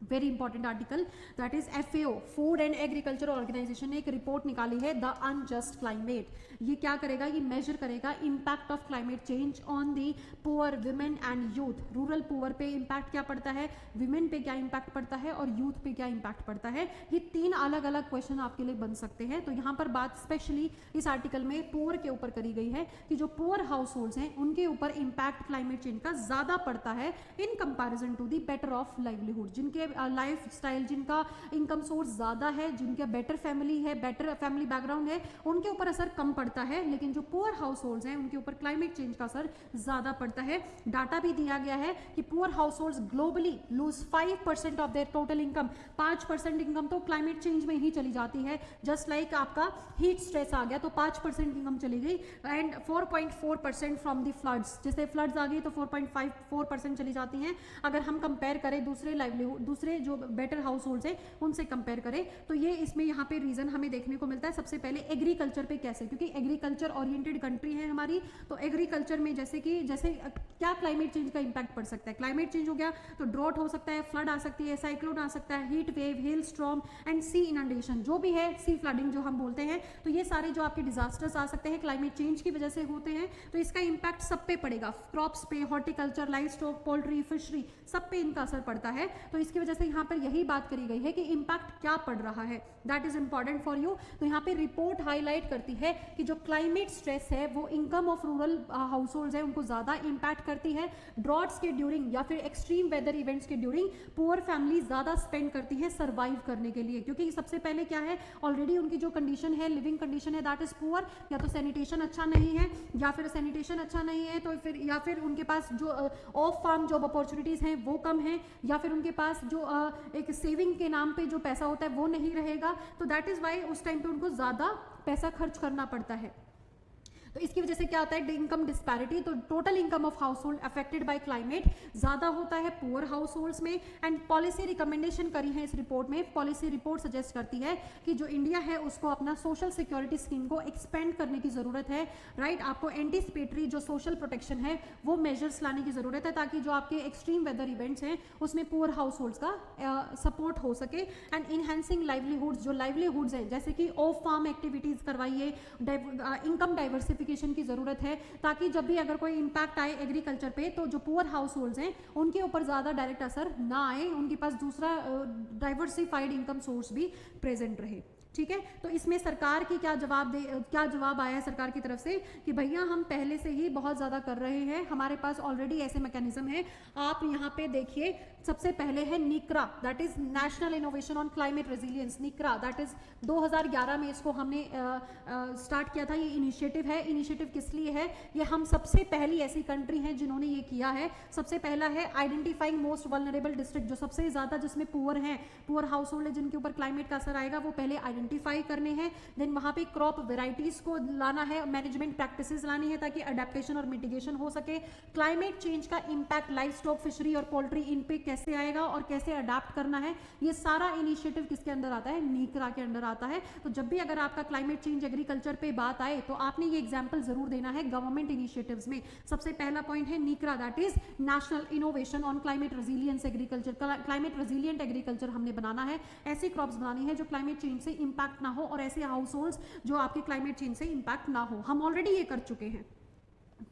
very important article, that is FAO, food and agriculture organisation ने एक रिपोर्ट निकाली है, द अनजस्ट क्लाइमेट। ये क्या करेगा, ये मेजर करेगा impact of climate change on the poor, women and youth. Rural poor पे इम्पैक्ट क्या पड़ता है, विमेन पे क्या इम्पैक्ट पड़ता है और यूथ पे क्या इम्पैक्ट पड़ता है। ये 3 अलग अलग क्वेश्चन आपके लिए बन सकते हैं। तो यहाँ पर बात स्पेशली इस आर्टिकल में पुअर के ऊपर करी गई है कि जो पुअर हाउस होल्ड्स हैं उनके ऊपर इम्पैक्ट क्लाइमेट चेंज का ज्यादा पड़ता है in comparison to the better off livelihood. जिनके लाइफ स्टाइल, जिनका इनकम सोर्स ज्यादा है, जिनका बेटर फैमिली है, बेटर फैमिली बैकग्राउंड है, उनके ऊपर असर कम पड़ता है। लेकिन जो पुअर हाउस होल्ड्स हैं उनके ऊपर क्लाइमेट चेंज का असर ज्यादा पड़ता है। डाटा भी दिया गया है कि poor households globally lose 5% of their total income. 5% income तो क्लाइमेट चेंज में ही चली जाती है। जस्ट लाइक आपका हीट स्ट्रेस आ गया तो 5% इनकम चली गई, एंड 4.4% फ्रॉम द फ्लड्स, जैसे फ्लड्स आ गई तो 4.54% चली जाती हैं। अगर हम कंपेयर करें दूसरे लाइवलीहुड, दूसरे जो बेटर हाउस होल्ड्स है उनसे कंपेयर करें, तो ये इसमें यहाँ पे रीजन हमें देखने को मिलता है। सबसे पहले एग्रीकल्चर पे कैसे, क्योंकि एग्रीकल्चर ओरिएंटेड कंट्री है हमारी, तो एग्रीकल्चर में जैसे क्या क्लाइमेट चेंज का इंपैक्ट पड़ सकता है। क्लाइमेट चेंज हो गया तो ड्रॉट हो सकता है, फ्लड आ सकती है, साइक्लोन आ सकता है, heat wave, hailstorm and sea inundation, जो भी है, सी फ्लडिंग जो हम बोलते हैं। तो ये सारे जो आपके डिजास्टर्स आ सकते हैं क्लाइमेट चेंज की वजह से होते हैं। तो इसका इंपैक्ट सब पे पड़ेगा, क्रॉप्स पे, horticulture, live stock, poultry, fishery, सब पे इनका असर पड़ता है। तो इसकी वजह से यहाँ पर यही बात करी गई है कि इंपैक्ट क्या पड़ रहा है, that is important for you. तो यहाँ पे रिपोर्ट हाईलाइट करती है कि जो क्लाइमेट स्ट्रेस है वो income of rural house holds है उनको ज्यादा इंपैक्ट करती है। ड्रॉट्स के ड्यूरिंग या फिर एक्सट्रीम वेदर इवेंट्स के ड्यूरिंग पुअर फैमिली ज्यादा स्पेंड करती है सर्वाइव करने के लिए, क्योंकि सबसे पहले क्या है, ऑलरेडी उनकी जो कंडीशन है, लिविंग कंडीशन है, दैट इज पुअर। या तो सैनिटेशन अच्छा नहीं है, या फिर सैनिटेशन अच्छा नहीं है तो फिर, या फिर उनके पास जो ऑफ फार्म जॉब अपॉर्चुनिटीज हैं वो कम है, या फिर उनके पास जो एक सेविंग के नाम पे जो पैसा होता है वो नहीं रहेगा। तो दैट इज वाई उस टाइम पे उनको ज्यादा पैसा खर्च करना पड़ता है। तो इसकी वजह से क्या होता है, इनकम डिस्पैरिटी, तो total income of house hold affected by climate ज्यादा होता है पुअर हाउस होल्ड्स में। एंड पॉलिसी रिकमेंडेशन करी है इस रिपोर्ट में, पॉलिसी रिपोर्ट सजेस्ट करती है कि जो इंडिया है उसको अपना सोशल सिक्योरिटी स्कीम को एक्सपेंड करने की जरूरत है, राइट। आपको एंटीसिपेटरी जो सोशल प्रोटेक्शन है वो मेजर्स लाने की जरूरत है, ताकि जो आपके एक्सट्रीम वेदर इवेंट्स हैं उसमें पुअर हाउस होल्ड्स का सपोर्ट हो सके। एंड इनहेंसिंग लाइवलीहुड्स, जो लाइवलीहुड्स हैं जैसे कि ऑफ फार्म एक्टिविटीज करवाइए, इनकम डाइवर्सिफिकेशन की जरूरत है, ताकि जब भी अगर कोई इंपैक्ट आए एग्रीकल्चर पे तो जो पुअर हाउस होल्ड्स हैं उनके ऊपर ज्यादा डायरेक्ट असर ना आए, उनके पास दूसरा डाइवर्सिफाइड इनकम सोर्स भी प्रेजेंट रहे। ठीक है, तो इसमें सरकार की क्या जवाब आया है सरकार की तरफ से कि भैया हम पहले से ही बहुत ज़्यादा कर रहे हैं, हमारे पास ऑलरेडी ऐसे मैकेनिज्म है। आप यहाँ पे देखिए, सबसे पहले है NICRA, that is national innovation on climate resilience. NICRA that is 2011 में इसको हमने स्टार्ट किया था। ये इनिशिएटिव है। इनिशिएटिव किस लिए है, ये हम सबसे पहली ऐसी कंट्री हैं जिन्होंने ये किया है। सबसे पहला है आइडेंटिफाइंग मोस्ट वल्नरेबल डिस्ट्रिक्ट, जो सबसे ज़्यादा जिसमें पुअर हैं, पुअर हाउस होल्ड है जिनके ऊपर क्लाइमेट का असर आएगा, वो पहले आइडेंटिफाई करने हैं, देन वहाँ पे क्रॉप वेराइटीज़ को लाना है, मैनेजमेंट प्रैक्टिसेस लानी है ताकि अडेप्टेशन और मिटिगेशन हो सके, क्लाइमेट चेंज का इम्पैक्ट लाइफ स्टॉक, फिशरी और पोल्ट्री इन पे कैसे आएगा और कैसे अडाप्ट करना है, ये सारा इनिशिएटिव किसके अंदर आता है, नीकरा के अंडर आता है। तो जब भी अगर आपका क्लाइमेट चेंज एग्रीकल्चर पे बात आए तो आपने ये एग्जाम्पल जरूर देना है गवर्नमेंट इनिशिएटिव्स में। सबसे पहला पॉइंट है NICRA, that is national innovation on climate resilience agriculture. Climate resilient agriculture हमने बनाना है, ऐसी क्रॉप्स बनानी है जो क्लाइमेट चेंज से इंपैक्ट ना हो और ऐसे हाउस होल्ड्स जो आपके क्लाइमेट चेंज से इंपैक्ट ना हो। हम ऑलरेडी ये कर चुके हैं।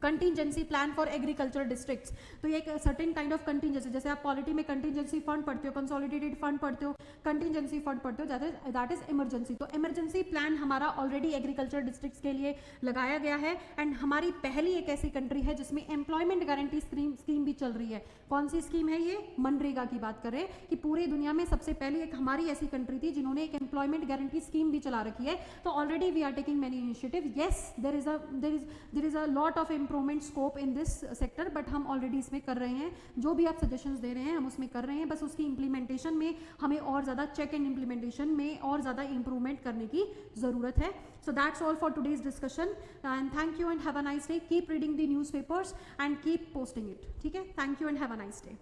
Contingency plan for agriculture districts, तो ये एक सर्टेन काइंड ऑफ कंटिजेंसी, जैसे आप पॉलिटी में कंटिजेंसी फंड पढ़ते हो, कंसोलिडेटेड फंड पढ़ते हो, कंटिजेंसी फंड पढ़ते हो, दैट इज इमरजेंसी। तो इमरजेंसी प्लान हमारा ऑलरेडी एग्रीकल्चर डिस्ट्रिक्ट्स के लिए लगाया गया है। एंड हमारी पहली एक ऐसी कंट्री है जिसमें एम्प्लॉयमेंट गारंटी स्कीम भी चल रही है। कौन सी स्कीम है ये? मनरेगा की बात करें कि पूरी दुनिया में सबसे पहले एक हमारी ऐसी कंट्री थी जिन्होंने एक एम्प्लॉयमेंट गारंटी स्कीम भी चला रखी है। तो already we are taking many initiative. Yes, there is a lot of improvement scope in this sector, but हम ऑलरेडी इसमें कर रहे हैं। जो भी आप सजेशंस दे रहे हैं हम उसमें कर रहे हैं, बस उसकी इंप्लीमेंटेशन में हमें और ज़्यादा चेक एंड इंप्लीमेंटेशन में और ज़्यादा इंप्रूवमेंट करने की ज़रूरत है। So that's all for today's discussion and thank you and have a nice day. Keep reading the newspapers and keep posting it. ठीक है? Thank you and have a nice day.